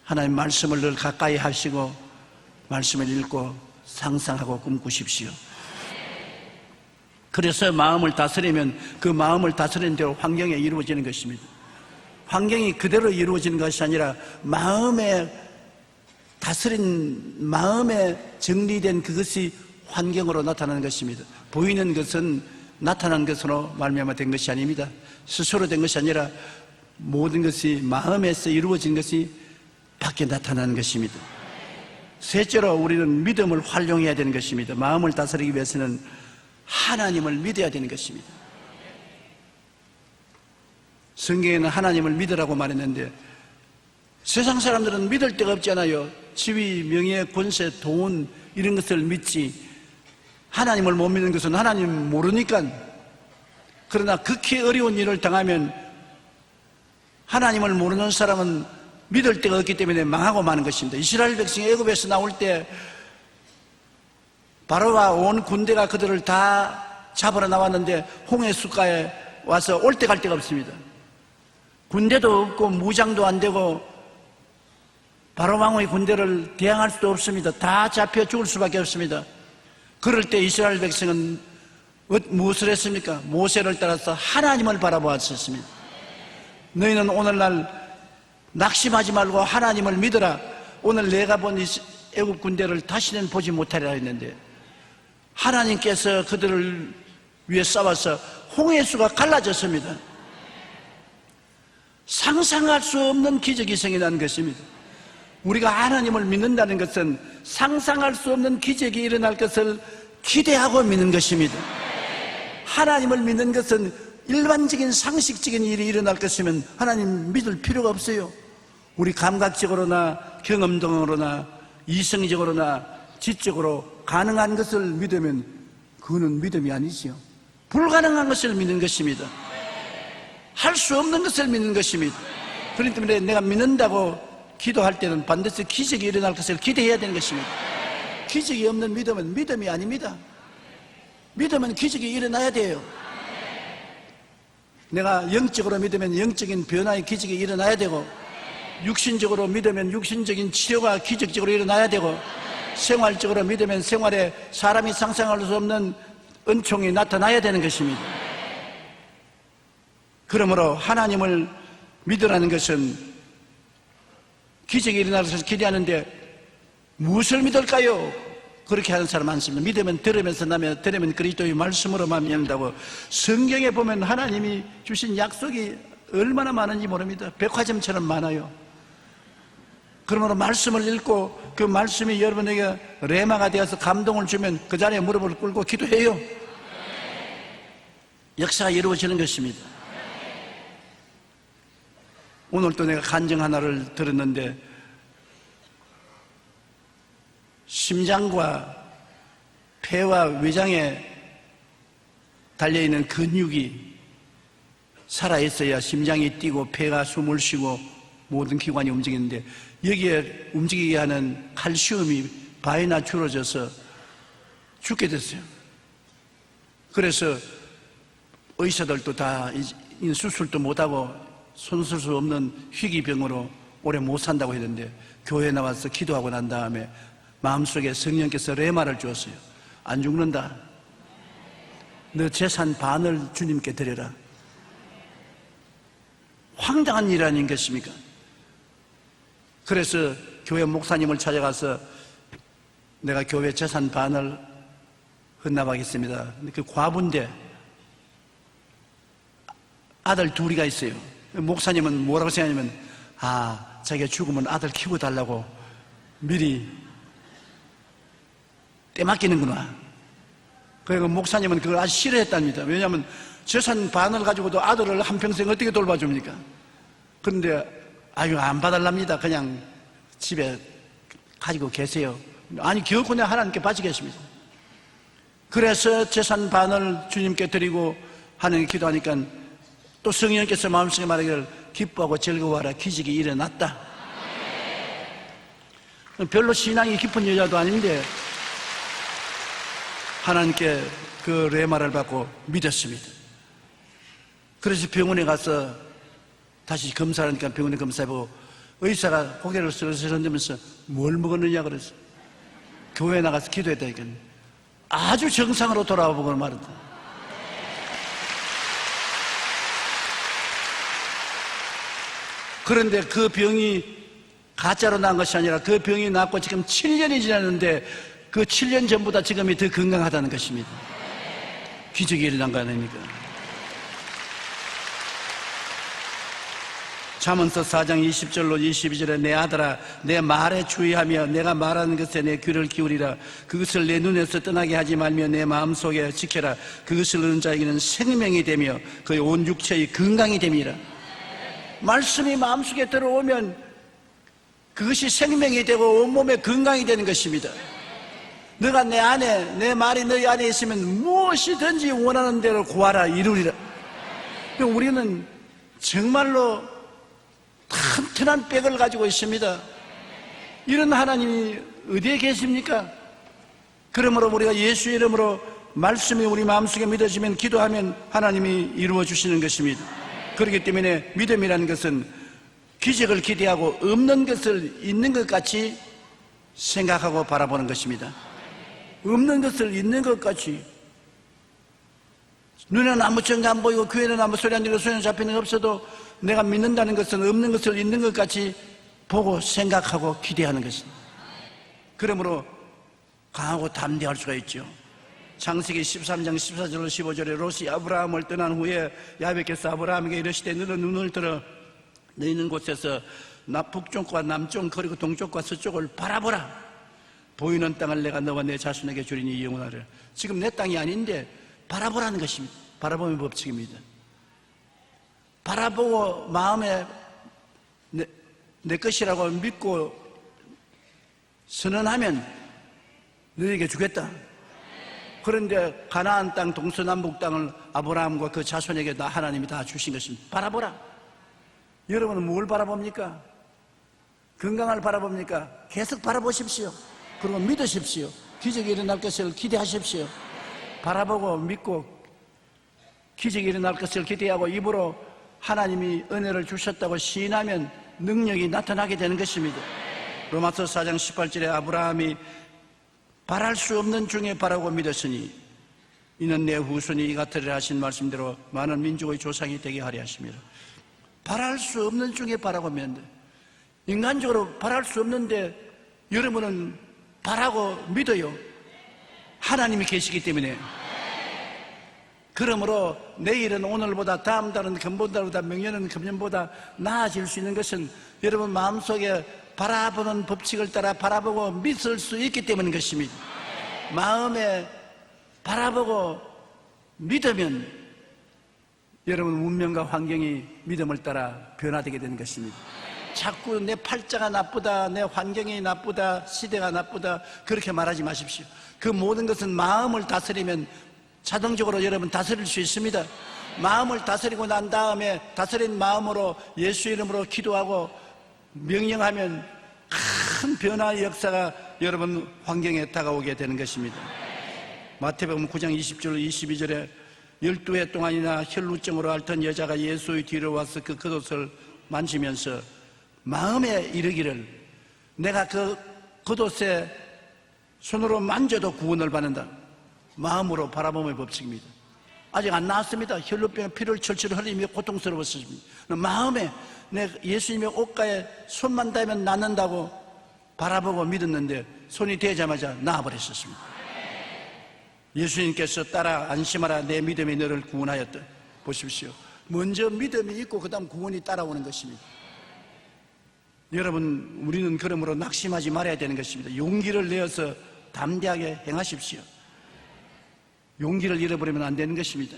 하나님 말씀을 늘 가까이 하시고 말씀을 읽고 상상하고 꿈꾸십시오. 그래서 마음을 다스리면 그 마음을 다스리는 대로 환경에 이루어지는 것입니다. 환경이 그대로 이루어지는 것이 아니라 마음에 다스린, 마음에 정리된 그것이 환경으로 나타나는 것입니다. 보이는 것은 나타난 것으로 말미암아 된 것이 아닙니다. 스스로 된 것이 아니라 모든 것이 마음에서 이루어진 것이 밖에 나타나는 것입니다. 셋째로 우리는 믿음을 활용해야 되는 것입니다. 마음을 다스리기 위해서는 하나님을 믿어야 되는 것입니다. 성경에는 하나님을 믿으라고 말했는데 세상 사람들은 믿을 데가 없잖아요. 지위, 명예, 권세, 돈 이런 것을 믿지 하나님을 못 믿는 것은 하나님 모르니까. 그러나 극히 어려운 일을 당하면 하나님을 모르는 사람은 믿을 데가 없기 때문에 망하고 마는 것입니다. 이스라엘 백성이 애굽에서 나올 때 바로와 온 군대가 그들을 다 잡으러 나왔는데 홍해 숫가에 와서 올 데 갈 데가 없습니다. 군대도 없고 무장도 안 되고 바로 왕의 군대를 대항할 수도 없습니다. 다 잡혀 죽을 수밖에 없습니다. 그럴 때 이스라엘 백성은 무엇을 했습니까? 모세를 따라서 하나님을 바라보았습니다. 너희는 오늘날 낙심하지 말고 하나님을 믿어라. 오늘 내가 본 애국 군대를 다시는 보지 못하리라 했는데 하나님께서 그들을 위해 싸워서 홍해수가 갈라졌습니다. 상상할 수 없는 기적이 생겨난 것입니다. 우리가 하나님을 믿는다는 것은 상상할 수 없는 기적이 일어날 것을 기대하고 믿는 것입니다. 하나님을 믿는 것은 일반적인 상식적인 일이 일어날 것이면 하나님 믿을 필요가 없어요. 우리 감각적으로나 경험적으로나 이성적으로나 지적으로 가능한 것을 믿으면 그거는 믿음이 아니지요. 불가능한 것을 믿는 것입니다. 할 수 없는 것을 믿는 것입니다. 그렇기 때문에 내가 믿는다고 기도할 때는 반드시 기적이 일어날 것을 기대해야 되는 것입니다. 기적이 없는 믿음은 믿음이 아닙니다. 믿음은 기적이 일어나야 돼요. 내가 영적으로 믿으면 영적인 변화의 기적이 일어나야 되고 육신적으로 믿으면 육신적인 치료가 기적적으로 일어나야 되고 생활적으로 믿으면 생활에 사람이 상상할 수 없는 은총이 나타나야 되는 것입니다. 그러므로 하나님을 믿으라는 것은 기적이 일어날 것을 기대하는데 무엇을 믿을까요? 그렇게 하는 사람 많습니다. 믿으면 들으면서 나면 들으면 그리스도의 말씀으로만 믿는다고. 성경에 보면 하나님이 주신 약속이 얼마나 많은지 모릅니다. 백화점처럼 많아요. 그러므로 말씀을 읽고 그 말씀이 여러분에게 레마가 되어서 감동을 주면 그 자리에 무릎을 꿇고 기도해요. 역사가 이루어지는 것입니다. 오늘 또 내가 간증 하나를 들었는데 심장과 폐와 위장에 달려있는 근육이 살아있어야 심장이 뛰고 폐가 숨을 쉬고 모든 기관이 움직이는데 여기에 움직이게 하는 칼슘이 반이나 줄어져서 죽게 됐어요. 그래서 의사들도 다 수술도 못하고 손쓸 수 없는 희귀병으로 오래 못 산다고 했는데 교회에 나와서 기도하고 난 다음에 마음속에 성령께서 레마를 주었어요. 안 죽는다. 너 재산 반을 주님께 드려라. 황당한 일 아니겠습니까? 그래서 교회 목사님을 찾아가서 내가 교회 재산 반을 헌납하겠습니다. 그 과부인데 아들 둘이가 있어요. 목사님은 뭐라고 생각하냐면 자기가 죽으면 아들 키워 달라고 미리 떼맡기는구나. 그리고 목사님은 그걸 아주 싫어했답니다. 왜냐하면 재산 반을 가지고도 아들을 한평생 어떻게 돌봐줍니까? 그런데 안 봐달랍니다. 그냥 집에 가지고 계세요. 아니 결코 내가 하나님께 바치겠습니다. 그래서 재산 반을 주님께 드리고 하나님께 기도하니까 또 성령께서 마음속에 말하기를 기뻐하고 즐거워하라. 기적이 일어났다. 별로 신앙이 깊은 여자도 아닌데 하나님께 그 레마를 받고 믿었습니다. 그래서 병원에 가서 다시 검사를 하니까 병원에 검사해보고 의사가 고개를 슬슬 흔들면서 뭘 먹었느냐 그랬어. 교회에 나가서 기도했다니까 아주 정상으로 돌아오고 말했다. 그런데 그 병이 가짜로 난 것이 아니라 그 병이 낫고 지금 7년이 지났는데 그 7년 전보다 지금이 더 건강하다는 것입니다. 기적이 일어난 거 아닙니까? 잠언서 4장 20절로 22절에 내 아들아 내 말에 주의하며 내가 말하는 것에 내 귀를 기울이라. 그것을 내 눈에서 떠나게 하지 말며 내 마음속에 지켜라. 그것을 얻는 자에게는 생명이 되며 그의 온 육체의 건강이 됨이라. 말씀이 마음속에 들어오면 그것이 생명이 되고 온몸에 건강이 되는 것입니다. 너가 내 안에, 내 말이 너희 안에 있으면 무엇이든지 원하는 대로 구하라 이루리라. 우리는 정말로 튼튼한 백을 가지고 있습니다. 이런 하나님이 어디에 계십니까? 그러므로 우리가 예수 이름으로 말씀이 우리 마음속에 믿어지면 기도하면 하나님이 이루어 주시는 것입니다. 그렇기 때문에 믿음이라는 것은 기적을 기대하고 없는 것을 있는 것 같이 생각하고 바라보는 것입니다. 없는 것을 있는 것 같이. 눈에는 아무 증거 안 보이고 귀에는 아무 소리 안 들리고 손에 잡히는 게 없어도 내가 믿는다는 것은 없는 것을 있는 것 같이 보고 생각하고 기대하는 것입니다. 그러므로 강하고 담대할 수가 있죠. 창세기 13장 14절로 15절에 롯이 아브라함을 떠난 후에 야훼께서 아브라함에게 이르시되 너는 눈을 들어 너 있는 곳에서 북쪽과 남쪽 그리고 동쪽과 서쪽을 바라보라. 보이는 땅을 내가 너와 내 자손에게 주리니 영원하리라. 지금 내 땅이 아닌데 바라보라는 것입니다. 바라보는 법칙입니다. 바라보고 마음에 내 것이라고 믿고 선언하면 너에게 주겠다. 그런데 가나안 땅 동서남북 땅을 아브라함과 그 자손에게 다 하나님이 다 주신 것입니다. 바라보라. 여러분은 뭘 바라봅니까? 건강을 바라봅니까? 계속 바라보십시오. 그리고 믿으십시오. 기적이 일어날 것을 기대하십시오. 바라보고 믿고 기적이 일어날 것을 기대하고 입으로 하나님이 은혜를 주셨다고 시인하면 능력이 나타나게 되는 것입니다. 로마서 4장 18절에 아브라함이 바랄 수 없는 중에 바라고 믿었으니 이는 내 후손이 이 같으리라 하신 말씀대로 많은 민족의 조상이 되게 하려 하심이라. 바랄 수 없는 중에 바라고 믿는데 인간적으로 바랄 수 없는데 여러분은 바라고 믿어요. 하나님이 계시기 때문에. 그러므로 내일은 오늘보다 다음 달은 금번달보다 명년은 금년보다 나아질 수 있는 것은 여러분 마음속에 바라보는 법칙을 따라 바라보고 믿을 수 있기 때문인 것입니다. 마음에 바라보고 믿으면 여러분 운명과 환경이 믿음을 따라 변화되게 되는 것입니다. 자꾸 내 팔자가 나쁘다, 내 환경이 나쁘다, 시대가 나쁘다 그렇게 말하지 마십시오. 그 모든 것은 마음을 다스리면 자동적으로 여러분 다스릴 수 있습니다. 마음을 다스리고 난 다음에 다스린 마음으로 예수 이름으로 기도하고 명령하면 큰 변화의 역사가 여러분 환경에 다가오게 되는 것입니다. 마태복음 9장 20절 22절에 12해 동안이나 혈루증으로 앓던 여자가 예수의 뒤로 와서 그 겉옷을 만지면서 마음에 이르기를 내가 그 겉옷에 손으로 만져도 구원을 받는다. 마음으로 바라봄의 법칙입니다. 아직 안 나왔습니다. 혈루병 피를 철철 흘리며 고통스러웠습니다. 마음에 내 예수님의 옷가에 손만 닿으면 낫는다고 바라보고 믿었는데 손이 대자마자 나아버렸었습니다. 예수님께서 따라 안심하라 내 믿음이 너를 구원하였다. 보십시오. 먼저 믿음이 있고 그 다음 구원이 따라오는 것입니다. 여러분 우리는 그러므로 낙심하지 말아야 되는 것입니다. 용기를 내어서 담대하게 행하십시오. 용기를 잃어버리면 안 되는 것입니다.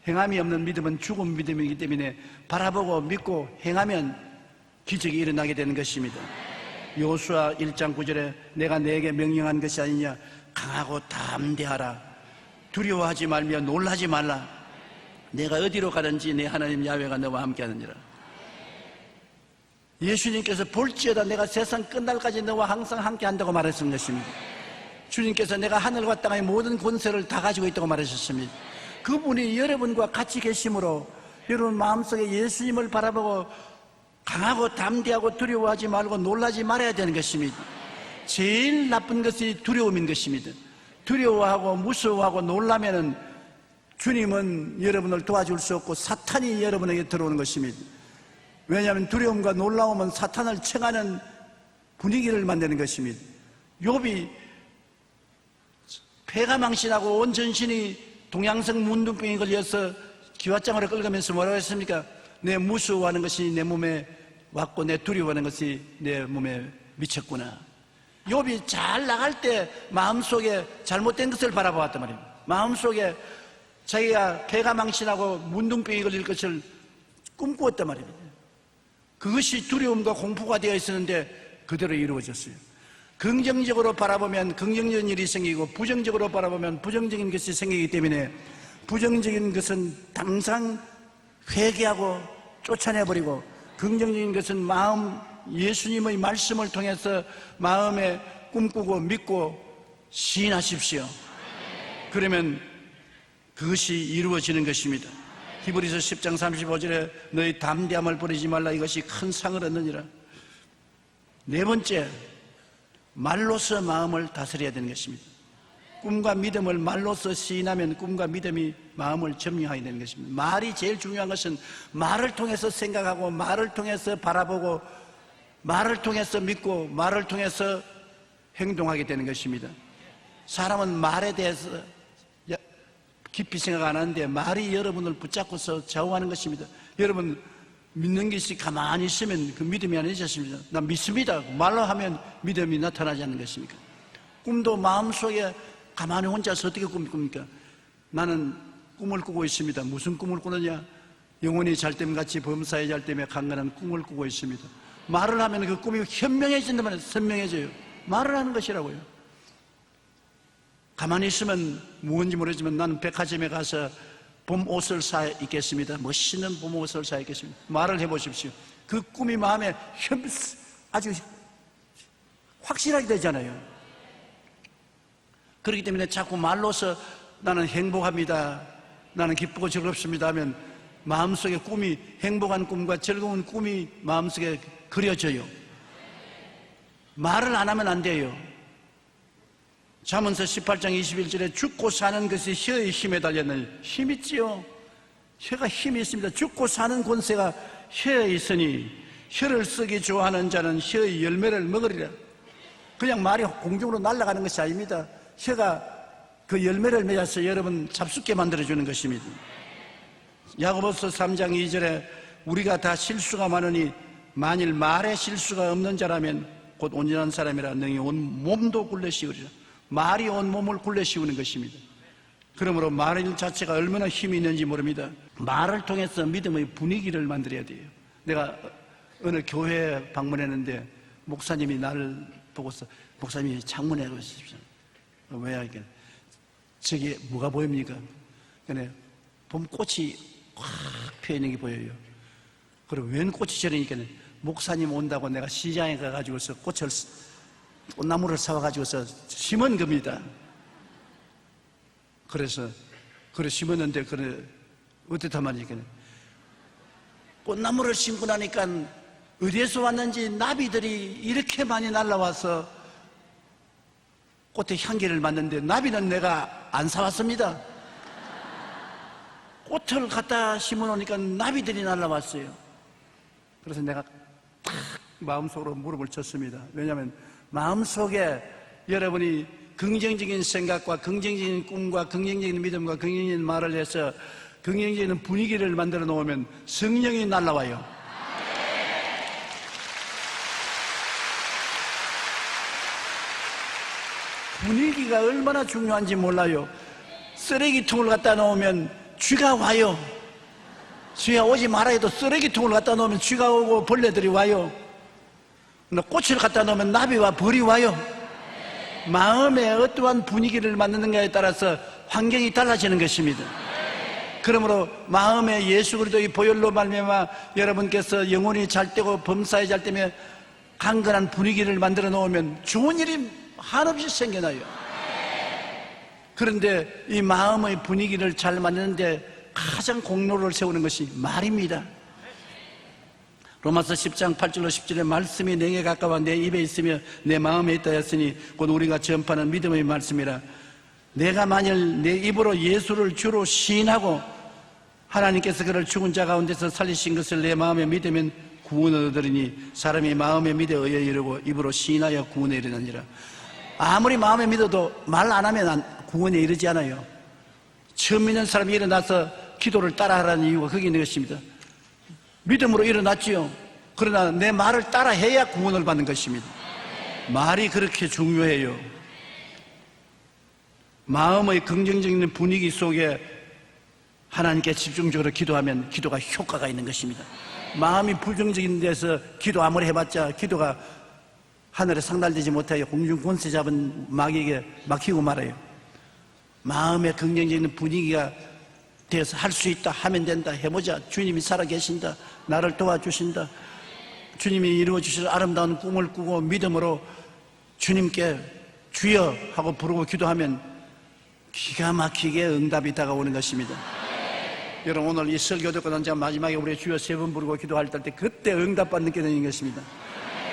행함이 없는 믿음은 죽은 믿음이기 때문에 바라보고 믿고 행하면 기적이 일어나게 되는 것입니다. 여호수아 1장 9절에 내가 내게 명령한 것이 아니냐 강하고 담대하라 두려워하지 말며 놀라지 말라 내가 어디로 가든지 내 하나님 야훼가 너와 함께 하느니라. 예수님께서 볼지어다 내가 세상 끝날까지 너와 항상 함께 한다고 말했던 것입니다. 주님께서 내가 하늘과 땅의 모든 권세를 다 가지고 있다고 말하셨습니다. 그분이 여러분과 같이 계심으로 여러분 마음속에 예수님을 바라보고 강하고 담대하고 두려워하지 말고 놀라지 말아야 되는 것입니다. 제일 나쁜 것이 두려움인 것입니다. 두려워하고 무서워하고 놀라면은 주님은 여러분을 도와줄 수 없고 사탄이 여러분에게 들어오는 것입니다. 왜냐하면 두려움과 놀라움은 사탄을 청하는 분위기를 만드는 것입니다. 욥이 폐가 망신하고 온 전신이 동양성 문둥병에 걸려서 기왓장으로 끌면서 뭐라고 했습니까? 내 무서워하는 것이 내 몸에 왔고 내 두려워하는 것이 내 몸에 미쳤구나. 욥이 잘 나갈 때 마음속에 잘못된 것을 바라보았단 말입니다. 마음속에 자기가 폐가 망신하고 문둥병에 걸릴 것을 꿈꾸었단 말입니다. 그것이 두려움과 공포가 되어 있었는데 그대로 이루어졌어요. 긍정적으로 바라보면 긍정적인 일이 생기고 부정적으로 바라보면 부정적인 것이 생기기 때문에 부정적인 것은 당장 회개하고 쫓아내버리고 긍정적인 것은 마음 예수님의 말씀을 통해서 마음에 꿈꾸고 믿고 시인하십시오. 그러면 그것이 이루어지는 것입니다. 히브리서 10장 35절에 너희 담대함을 버리지 말라 이것이 큰 상을 얻느니라. 네 번째, 말로서 마음을 다스려야 되는 것입니다. 꿈과 믿음을 말로서 시인하면 꿈과 믿음이 마음을 점령하게 되는 것입니다. 말이 제일 중요한 것은 말을 통해서 생각하고 말을 통해서 바라보고 말을 통해서 믿고 말을 통해서 행동하게 되는 것입니다. 사람은 말에 대해서 깊이 생각 안 하는데 말이 여러분을 붙잡고서 좌우하는 것입니다. 여러분 믿는 것이 가만히 있으면 그 믿음이 아니셨습니다. 난 믿습니다. 말로 하면 믿음이 나타나지 않는 것입니까? 꿈도 마음속에 가만히 혼자서 어떻게 꿈을 꿉니까? 나는 꿈을 꾸고 있습니다. 무슨 꿈을 꾸느냐? 영혼이 잘 때면 같이 범사에 잘 때면 강건한 꿈을 꾸고 있습니다. 말을 하면 그 꿈이 현명해진다면 선명해져요. 말을 하는 것이라고요. 가만히 있으면 무언지 모르지만 나는 백화점에 가서 봄 옷을 사 입겠습니다. 멋있는 봄 옷을 사 입겠습니다. 말을 해보십시오. 그 꿈이 마음에 아주 확실하게 되잖아요. 그렇기 때문에 자꾸 말로서 나는 행복합니다. 나는 기쁘고 즐겁습니다 하면 마음속에 꿈이 행복한 꿈과 즐거운 꿈이 마음속에 그려져요. 말을 안 하면 안 돼요. 잠언서 18장 21절에 죽고 사는 것이 혀의 힘에 달렸느니 힘 있지요. 혀가 힘이 있습니다. 죽고 사는 권세가 혀에 있으니 혀를 쓰기 좋아하는 자는 혀의 열매를 먹으리라. 그냥 말이 공중으로 날아가는 것이 아닙니다. 혀가 그 열매를 맺어서 여러분 잡숫게 만들어주는 것입니다. 야고보서 3장 2절에 우리가 다 실수가 많으니 만일 말에 실수가 없는 자라면 곧 온전한 사람이라 능히 온 몸도 굴레씌우리라. 말이 온 몸을 굴레씌우는 것입니다. 그러므로 말 자체가 얼마나 힘이 있는지 모릅니다. 말을 통해서 믿음의 분위기를 만들어야 돼요. 내가 어느 교회에 방문했는데 목사님이 나를 보고서 목사님이 창문에 오십시오. 왜 이렇게 저기 뭐가 보입니까? 그래 봄꽃이 확 피어있는 게 보여요. 그리고 웬 꽃이 저러니까 목사님 온다고 내가 시장에 가가지고서 꽃나무를 사와가지고서 심은 겁니다. 그래서 심었는데 어떻단 말이니까 꽃나무를 심고 나니까 어디에서 왔는지 나비들이 이렇게 많이 날라와서 꽃의 향기를 맡는데 나비는 내가 안 사왔습니다. 꽃을 갖다 심어놓으니까 나비들이 날라왔어요. 그래서 내가 딱 마음속으로 무릎을 쳤습니다. 왜냐하면 마음속에 여러분이 긍정적인 생각과 긍정적인 꿈과 긍정적인 믿음과 긍정적인 말을 해서 긍정적인 분위기를 만들어 놓으면 성령이 날라와요. 분위기가 얼마나 중요한지 몰라요. 쓰레기통을 갖다 놓으면 쥐가 와요. 쥐가 오지 말아 해도 쓰레기통을 갖다 놓으면 쥐가 오고 벌레들이 와요. 꽃을 갖다 놓으면 나비와 벌이 와요. 마음에 어떠한 분위기를 만드는가에 따라서 환경이 달라지는 것입니다. 그러므로 마음에 예수 그리스도의 보혈로 말미암아 여러분께서 영혼이 잘 되고 범사에 잘 되며 강건한 분위기를 만들어 놓으면 좋은 일이 한없이 생겨나요. 그런데 이 마음의 분위기를 잘 만드는데 가장 공로를 세우는 것이 말입니다. 로마서 10장 8절로 10절에 말씀이 내게 가까워 내 입에 있으며 내 마음에 있다 했으니 곧 우리가 전파하는 믿음의 말씀이라. 내가 만일 내 입으로 예수를 주로 시인하고 하나님께서 그를 죽은 자 가운데서 살리신 것을 내 마음에 믿으면 구원을 얻으리니 사람이 마음에 믿어 의에 이르고 입으로 시인하여 구원에 이르느니라. 아무리 마음에 믿어도 말 안 하면 구원에 이르지 않아요. 처음 믿는 사람이 일어나서 기도를 따라하라는 이유가 거기 있는 것입니다. 믿음으로 일어났지요. 그러나 내 말을 따라해야 구원을 받는 것입니다. 말이 그렇게 중요해요. 마음의 긍정적인 분위기 속에 하나님께 집중적으로 기도하면 기도가 효과가 있는 것입니다. 마음이 부정적인 데서 기도 아무리 해봤자 기도가 하늘에 상달되지 못하여 공중 권세 잡은 마귀에게 막히고 말아요. 마음의 긍정적인 분위기가 되어서 할 수 있다, 하면 된다, 해보자, 주님이 살아계신다, 나를 도와주신다, 주님이 이루어주실 아름다운 꿈을 꾸고 믿음으로 주님께 주여 하고 부르고 기도하면 기가 막히게 응답이 다가오는 것입니다. 여러분, 오늘 이 설교 듣고 난 제가 마지막에 우리 주여 3번 부르고 기도할 때 그때 응답받는 게 되는 것입니다.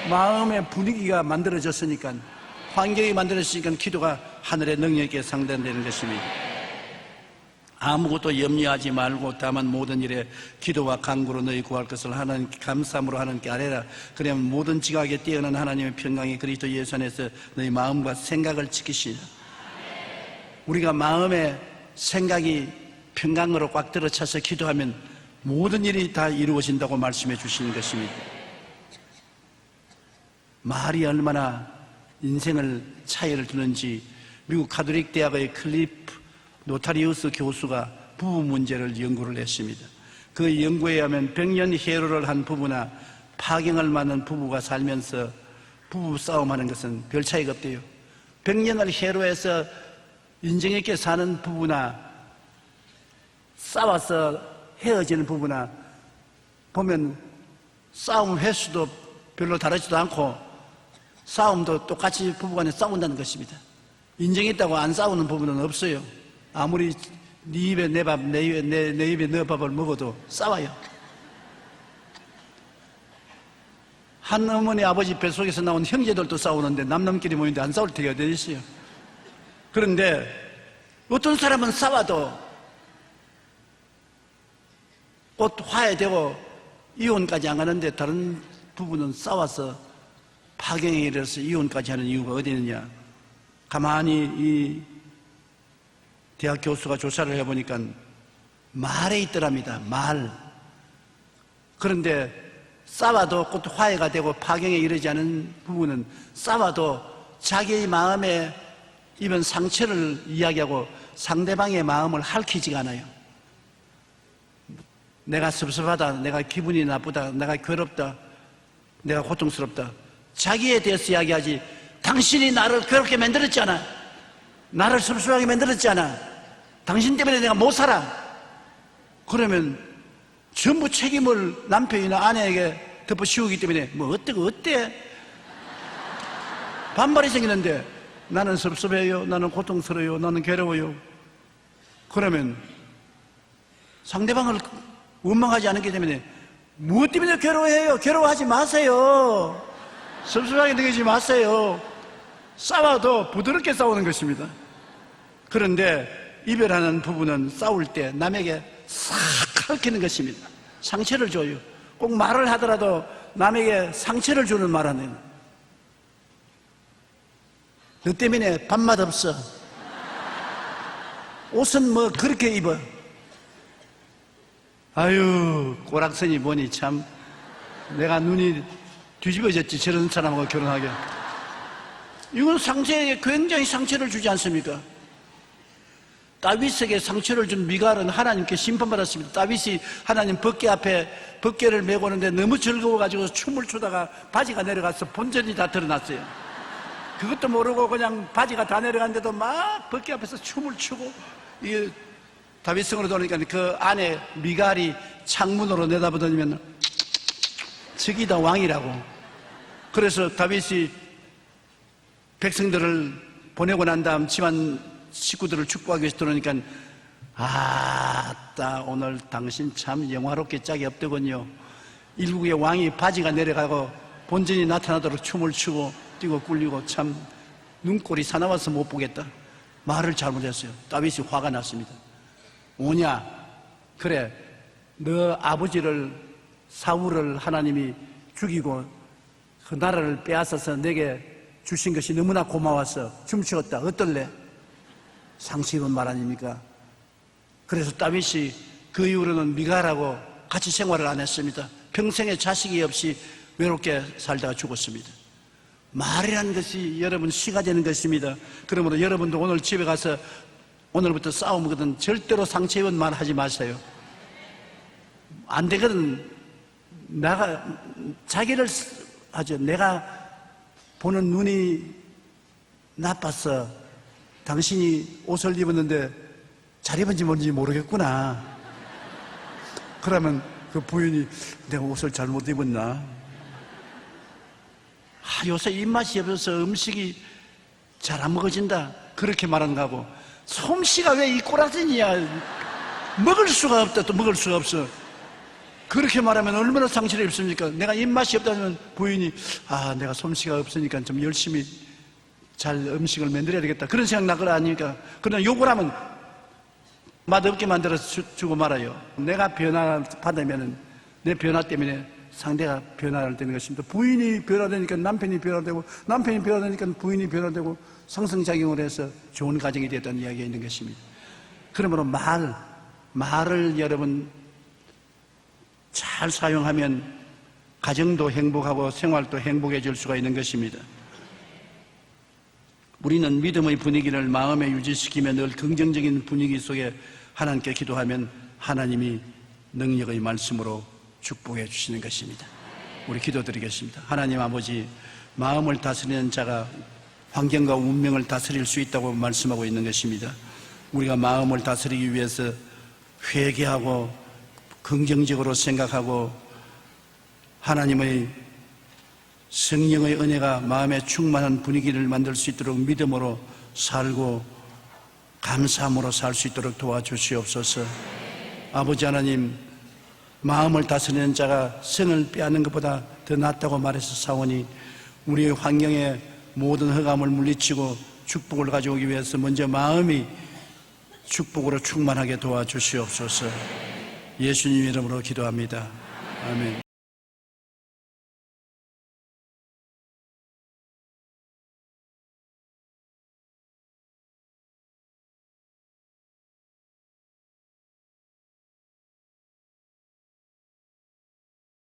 마음의 분위기가 만들어졌으니까, 환경이 만들어졌으니까 기도가 하늘의 능력에 상대되는 것입니다. 아무것도 염려하지 말고 다만 모든 일에 기도와 간구로 너희 구할 것을 하나님께 감사함으로 하나님께 아뢰라. 그러면 모든 지각에 뛰어난 하나님의 평강이 그리스도 예수 안에서 너희 마음과 생각을 지키시라. 우리가 마음에 생각이 평강으로 꽉 들어차서 기도하면 모든 일이 다 이루어진다고 말씀해 주시는 것입니다. 말이 얼마나 인생을 차이를 두는지 미국 가톨릭 대학의 클리프 노타리우스 교수가 부부 문제를 연구를 했습니다. 그 연구에 의하면 백년 해로를 한 부부나 파경을 맞는 부부가 살면서 부부 싸움하는 것은 별 차이가 없대요. 백년을 해로해서 인정 있게 사는 부부나 싸워서 헤어지는 부부나 보면 싸움 횟수도 별로 다르지도 않고 싸움도 똑같이 부부간에 싸운다는 것입니다. 인정했다고 안 싸우는 부부는 없어요. 아무리 네 입에 내 밥, 내 입에 너 밥을 먹어도 싸워요. 한 어머니 아버지 뱃속에서 나온 형제들도 싸우는데 남남끼리 모이는데 안 싸울 때가 어디 있어요. 그런데 어떤 사람은 싸워도 곧 화해되고 이혼까지 안 가는데 다른 부부는 싸워서 파경에 이르러서 이혼까지 하는 이유가 어디 있느냐. 가만히 이 대학 교수가 조사를 해보니까 말에 있더랍니다. 말. 그런데 싸워도 곧 화해가 되고 파경에 이르지 않은 부부는 싸워도 자기의 마음에 입은 상처를 이야기하고 상대방의 마음을 핥히지가 않아요. 내가 섭섭하다, 내가 기분이 나쁘다, 내가 괴롭다, 내가 고통스럽다, 자기에 대해서 이야기하지 당신이 나를 괴롭게 만들었잖아, 나를 섭섭하게 만들었잖아, 당신 때문에 내가 못 살아. 그러면 전부 책임을 남편이나 아내에게 덮어씌우기 때문에 뭐 어때고 어때? 반발이 생기는데 나는 섭섭해요, 나는 고통스러워요, 나는 괴로워요. 그러면 상대방을 원망하지 않기 때문에 무엇 때문에 괴로워해요? 괴로워하지 마세요. 섭섭하게 느끼지 마세요. 싸워도 부드럽게 싸우는 것입니다. 그런데 이별하는 부부는 싸울 때 남에게 싹 핥히는 것입니다. 상처를 줘요. 꼭 말을 하더라도 남에게 상처를 주는 말하는. 너 때문에 밥맛 없어. 옷은 뭐 그렇게 입어. 아유, 꼬락선이 보니 참 내가 눈이 뒤집어졌지, 저런 사람하고 결혼하게. 이건 상처에 굉장히 상처를 주지 않습니까? 다윗에게 상처를 준 미갈은 하나님께 심판받았습니다. 다윗이 하나님 법궤 앞에 법궤를 메고 오는데 너무 즐거워가지고 춤을 추다가 바지가 내려가서 본전이 다 드러났어요. 그것도 모르고 그냥 바지가 다 내려갔는데도 막 법궤 앞에서 춤을 추고, 이게 다윗성으로 돌아오니까 그 안에 미갈이 창문으로 내다보더니면 저기다 왕이라고. 그래서 다윗이 백성들을 보내고 난 다음 집안 식구들을 축복하기 위해서 들어오니까 아따 오늘 당신 참 영화롭게 짝이 없더군요. 일국의 왕이 바지가 내려가고 본전이 나타나도록 춤을 추고 뛰고 굴리고 참 눈꼴이 사나워서 못 보겠다. 말을 잘못했어요. 다윗이 화가 났습니다. 뭐냐? 그래, 너 아버지를 사울을 하나님이 죽이고 그 나라를 빼앗아서 내게 주신 것이 너무나 고마워서 춤추었다. 어떨래? 상식 있는 말 아닙니까? 그래서 다윗이 그 이후로는 미갈하고 같이 생활을 안 했습니다. 평생에 자식이 없이 외롭게 살다가 죽었습니다. 말이라는 것이 여러분 시가 되는 것입니다. 그러므로 여러분도 오늘 집에 가서 오늘부터 싸우거든 절대로 상처 입은 말 하지 마세요. 안 되거든. 자기를 하죠. 내가 보는 눈이 나빠서 당신이 옷을 입었는데 잘 입은지 뭔지 모르겠구나. 그러면 그 부인이 내가 옷을 잘못 입었나? 요새 입맛이 없어서 음식이 잘 안 먹어진다. 그렇게 말하는 거고, 솜씨가 왜 이 꼬라지냐? 먹을 수가 없다. 또 먹을 수가 없어. 그렇게 말하면 얼마나 상처를 입습니까? 내가 입맛이 없다면 부인이 내가 솜씨가 없으니까 좀 열심히 잘 음식을 만들어야 되겠다. 그런 생각 나거나 아닙니까? 그러나 욕을 하면 맛없게 만들어서 주고 말아요. 내가 변화를 받으면 내 변화 때문에 상대가 변화를 되는 것입니다. 부인이 변화되니까 남편이 변화되고, 남편이 변화되니까 부인이 변화되고, 상승작용을 해서 좋은 가정이 되었다는 이야기가 있는 것입니다. 그러므로 말을 여러분 잘 사용하면 가정도 행복하고 생활도 행복해질 수가 있는 것입니다. 우리는 믿음의 분위기를 마음에 유지시키며 늘 긍정적인 분위기 속에 하나님께 기도하면 하나님이 능력의 말씀으로 축복해 주시는 것입니다. 우리 기도드리겠습니다. 하나님 아버지, 마음을 다스리는 자가 환경과 운명을 다스릴 수 있다고 말씀하고 있는 것입니다. 우리가 마음을 다스리기 위해서 회개하고 긍정적으로 생각하고 하나님의 성령의 은혜가 마음에 충만한 분위기를 만들 수 있도록 믿음으로 살고 감사함으로 살 수 있도록 도와주시옵소서. 아버지 하나님, 마음을 다스리는 자가 성을 빼앗는 것보다 더 낫다고 말해서 사오니 우리의 환경에 모든 흑암을 물리치고 축복을 가져오기 위해서 먼저 마음이 축복으로 충만하게 도와주시옵소서. 예수님 이름으로 기도합니다. 아멘.